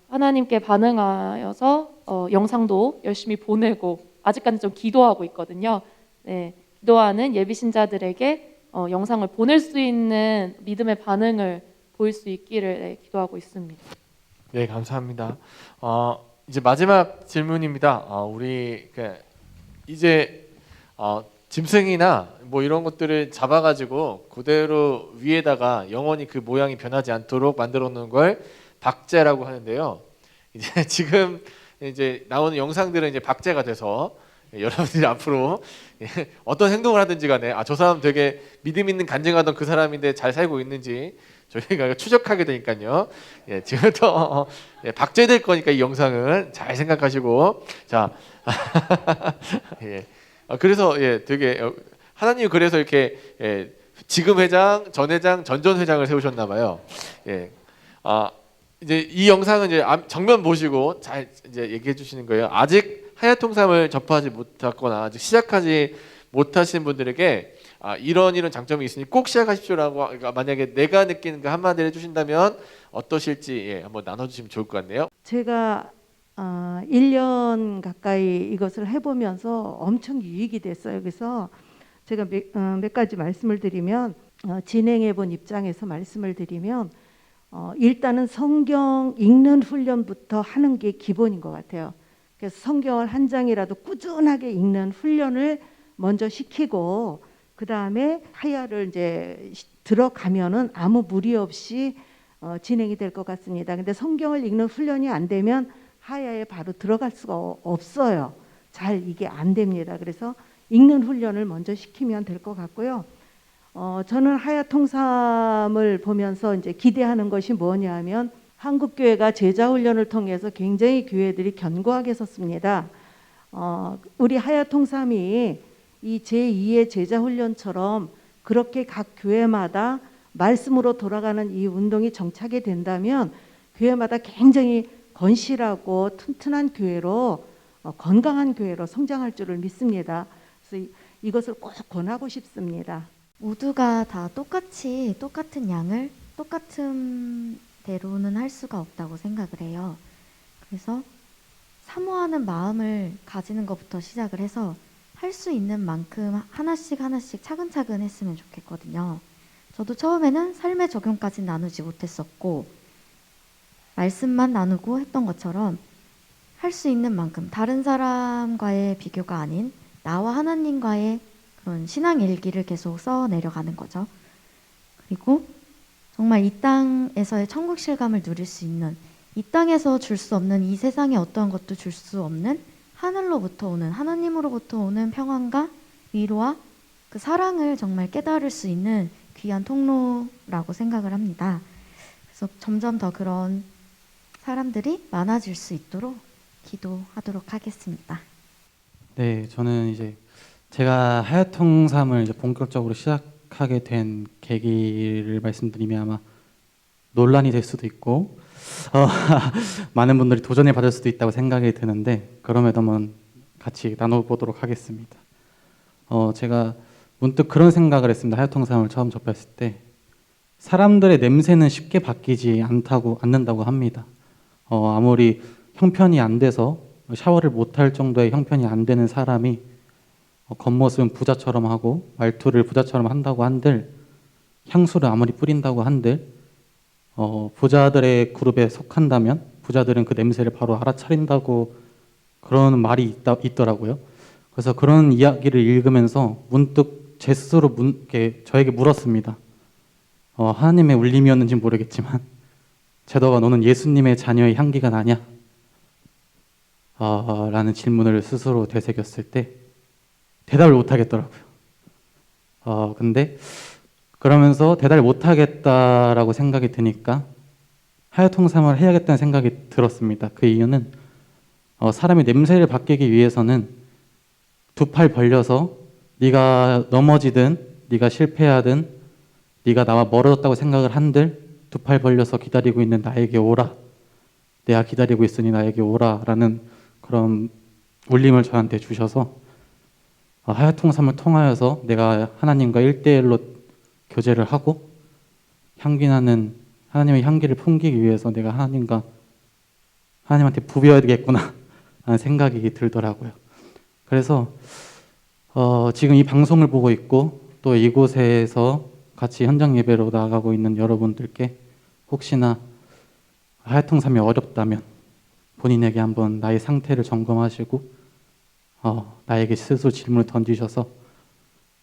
하나님께 반응하여서 영상도 열심히 보내고 아직까지 좀 기도하고 있거든요. 네, 기도하는 예비 신자들에게 영상을 보낼 수 있는 믿음의 반응을 보일 수 있기를 기도하고 있습니다. 네, 감사합니다. 이제 마지막 질문입니다. 우리 이제 짐승이나 뭐 이런 것들을 잡아가지고 그대로 위에다가 영원히 그 모양이 변하지 않도록 만들어 놓은 걸 박제라고 하는데요. 이제 지금 이제 나오는 영상들은 이제 박제가 돼서 여러분들이 앞으로 어떤 행동을 하든지 간에 저 사람 되게 믿음 있는 간증하던 그 사람인데 잘 살고 있는지 저희가 추적하게 되니까요. 지금부터 박제될 거니까 이 영상은 잘 생각하시고 자 그래서 되게 하나님이 그래서 이렇게 지금 회장, 전 회장, 전전 회장을 세우셨나 봐요. 이제 이 영상은 이제 정면 보시고 잘 이제 얘기해 주시는 거예요. 아직 하야통삼을 접하지 못했거나 아직 시작하지 못하신 분들에게 이런 장점이 있으니 꼭 시작하십시오라고 그러니까 만약에 내가 느끼는 그 한마디를 해주신다면 어떠실지 한번 나눠주시면 좋을 것 같네요. 제가 1년 가까이 이것을 해보면서 엄청 유익이 됐어요. 그래서 제가 몇 가지 말씀을 드리면 진행해 본 입장에서 말씀을 드리면 일단은 성경 읽는 훈련부터 하는 게 기본인 것 같아요. 그래서 성경을 한 장이라도 꾸준하게 읽는 훈련을 먼저 시키고 그 다음에 하야를 이제 들어가면은 아무 무리 없이 진행이 될 것 같습니다. 근데 성경을 읽는 훈련이 안 되면 하야에 바로 들어갈 수가 없어요. 잘 이게 안 됩니다. 그래서 읽는 훈련을 먼저 시키면 될 것 같고요. 저는 하야통삼을 보면서 이제 기대하는 것이 뭐냐면 한국 교회가 제자 훈련을 통해서 굉장히 교회들이 견고하게 섰습니다. 우리 하야통삼이 이 제2의 제자 훈련처럼 그렇게 각 교회마다 말씀으로 돌아가는 이 운동이 정착이 된다면 교회마다 굉장히 건실하고 튼튼한 교회로 건강한 교회로 성장할 줄을 믿습니다. 그래서 이것을 꼭 권하고 싶습니다. 모두가 다 똑같은 양을 똑같은 대로는 할 수가 없다고 생각을 해요. 그래서 사모하는 마음을 가지는 것부터 시작을 해서 할 수 있는 만큼 하나씩 차근차근 했으면 좋겠거든요. 저도 처음에는 삶의 적용까지 나누지 못했었고 말씀만 나누고 했던 것처럼 할 수 있는 만큼 다른 사람과의 비교가 아닌 나와 하나님과의 그런 신앙 일기를 계속 써 내려가는 거죠. 그리고 정말 이 땅에서의 천국 실감을 누릴 수 있는 이 땅에서 줄 수 없는 이 세상의 어떠한 것도 줄 수 없는 하늘로부터 오는 하나님으로부터 오는 평안과 위로와 그 사랑을 정말 깨달을 수 있는 귀한 통로라고 생각을 합니다. 그래서 점점 더 그런 사람들이 많아질 수 있도록 기도하도록 하겠습니다. 네, 저는 이제 제가 하야통삼을 이제 본격적으로 시작하게 된 계기를 말씀드리면 아마 논란이 될 수도 있고 많은 분들이 도전을 받을 수도 있다고 생각이 드는데 그럼에도 한번 같이 나눠보도록 하겠습니다. 제가 문득 그런 생각을 했습니다. 하야통삼을 처음 접했을 때 사람들의 냄새는 쉽게 바뀌지 않는다고 합니다. 아무리 형편이 안 돼서 샤워를 못할 정도의 형편이 안 되는 사람이 겉모습은 부자처럼 하고 말투를 부자처럼 한다고 한들, 향수를 아무리 뿌린다고 한들 부자들의 그룹에 속한다면 부자들은 그 냄새를 바로 알아차린다고 그런 말이 있더라고요. 그래서 그런 이야기를 읽으면서 문득 제 스스로 저에게 물었습니다. 하나님의 울림이었는지 모르겠지만 제도가 너는 예수님의 자녀의 향기가 나냐? 라는 질문을 스스로 되새겼을 때 대답을 못 하겠더라고요. 근데 그러면서 대답을 못 하겠다라고 생각이 드니까 하야통삼을 해야겠다는 생각이 들었습니다. 그 이유는 사람이 냄새를 바뀌기 위해서는 두 팔 벌려서 네가 넘어지든 네가 실패하든 네가 나와 멀어졌다고 생각을 한들 두 팔 벌려서 기다리고 있는 나에게 오라. 내가 기다리고 있으니 나에게 오라 라는 그런 울림을 저한테 주셔서 하야통삼을 통하여서 내가 하나님과 1대1로 교제를 하고 향기나는 하나님의 향기를 풍기기 위해서 내가 하나님한테 부벼야 되겠구나 라는 생각이 들더라고요. 그래서 지금 이 방송을 보고 있고 또 이곳에서 같이 현장 예배로 나아가고 있는 여러분들께 혹시나 하야통삼이 어렵다면 본인에게 한번 나의 상태를 점검하시고 나에게 스스로 질문을 던지셔서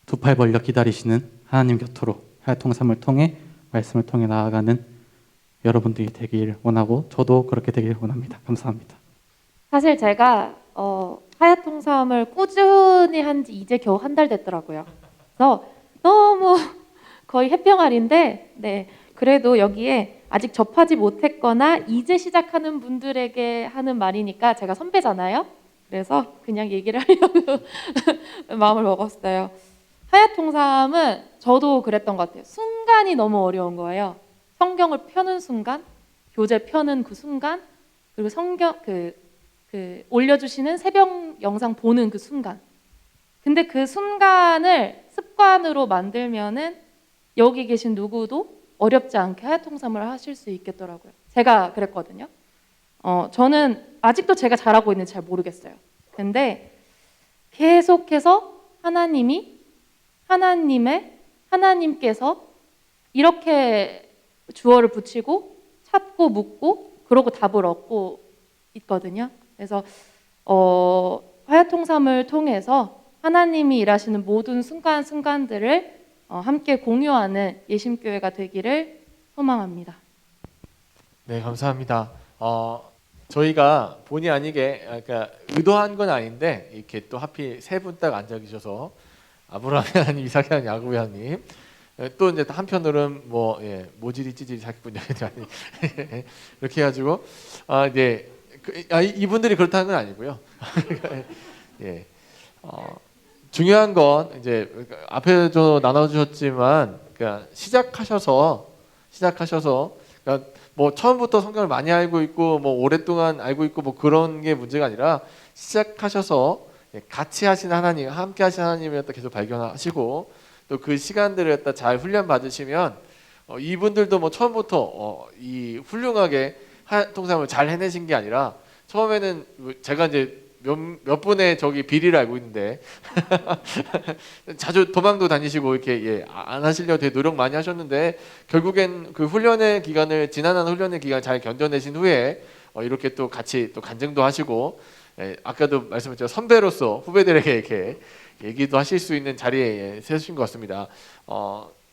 두 팔 벌려 기다리시는 하나님 곁으로 하야통삼을 통해 말씀을 통해 나아가는 여러분들이 되길 원하고 저도 그렇게 되길 원합니다. 감사합니다. 사실 제가 하야통삼을 꾸준히 한 지 이제 겨우 한 달 됐더라고요. 그래서 너무 거의 해병알인데, 네, 그래도 여기에 아직 접하지 못했거나 이제 시작하는 분들에게 하는 말이니까 제가 선배잖아요. 그래서 그냥 얘기를 하려고 마음을 먹었어요. 하야통삼은 저도 그랬던 것 같아요. 순간이 너무 어려운 거예요. 성경을 펴는 순간, 교재 펴는 그 순간, 그리고 성경 올려주시는 새벽 영상 보는 그 순간. 근데 그 순간을 습관으로 만들면은 여기 계신 누구도 어렵지 않게 하야통삼을 하실 수 있겠더라고요. 제가 그랬거든요. 저는 아직도 제가 잘하고 있는지 잘 모르겠어요. 근데 계속해서 하나님께서 이렇게 주어를 붙이고 찾고 묻고 그러고 답을 얻고 있거든요. 그래서 하야통삼을 통해서 하나님이 일하시는 모든 순간순간들을 함께 공유하는 예심교회가 되기를 소망합니다. 네, 감사합니다. 저희가 본의 아니게 그러니까 의도한 건 아닌데 이렇게 또 하필 세 분 딱 앉아 계셔서 아브라함 하나님, 이삭 하나님, 야곱 하나님 또 이제 한편으로는 모질이 찌질이 사기꾼 아니 이렇게 해가지고 이분들이 그렇다는 건 아니고요. 예, 중요한 건 이제 앞에도 나눠주셨지만 그러니까 시작하셔서 그러니까 뭐 처음부터 성경을 많이 알고 있고 뭐 오랫동안 알고 있고 뭐 그런 게 문제가 아니라 시작하셔서 같이 하신 하나님, 함께 하신 하나님을 계속 발견하시고 또 그 시간들을 잘 훈련 받으시면 이분들도 뭐 처음부터 이 훌륭하게 하야통삼을 잘 해내신 게 아니라 처음에는 제가 이제 몇 분의 저기 비리를 알고 있는데 자주 도망도 다니시고 이렇게 안 하시려고 되게 노력 많이 하셨는데 결국엔 그 지난한 훈련의 기간 잘 견뎌내신 후에 이렇게 또 같이 또 간증도 하시고 아까도 말씀드렸죠, 선배로서 후배들에게 이렇게 얘기도 하실 수 있는 자리에 세우신 것 같습니다.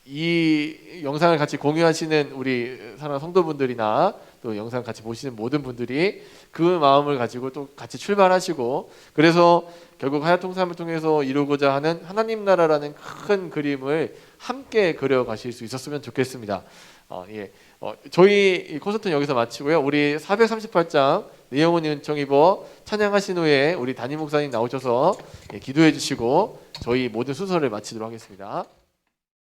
이 영상을 같이 공유하시는 우리 사랑하는 성도분들이나 또 영상 같이 보시는 모든 분들이 그 마음을 가지고 또 같이 출발하시고 그래서 결국 하야통삼을 통해서 이루고자 하는 하나님 나라라는 큰 그림을 함께 그려가실 수 있었으면 좋겠습니다. 저희 콘서트는 여기서 마치고요. 우리 438장 내 영혼이 은총 입어 찬양하신 후에 우리 담임 목사님 나오셔서 기도해 주시고 저희 모든 순서를 마치도록 하겠습니다.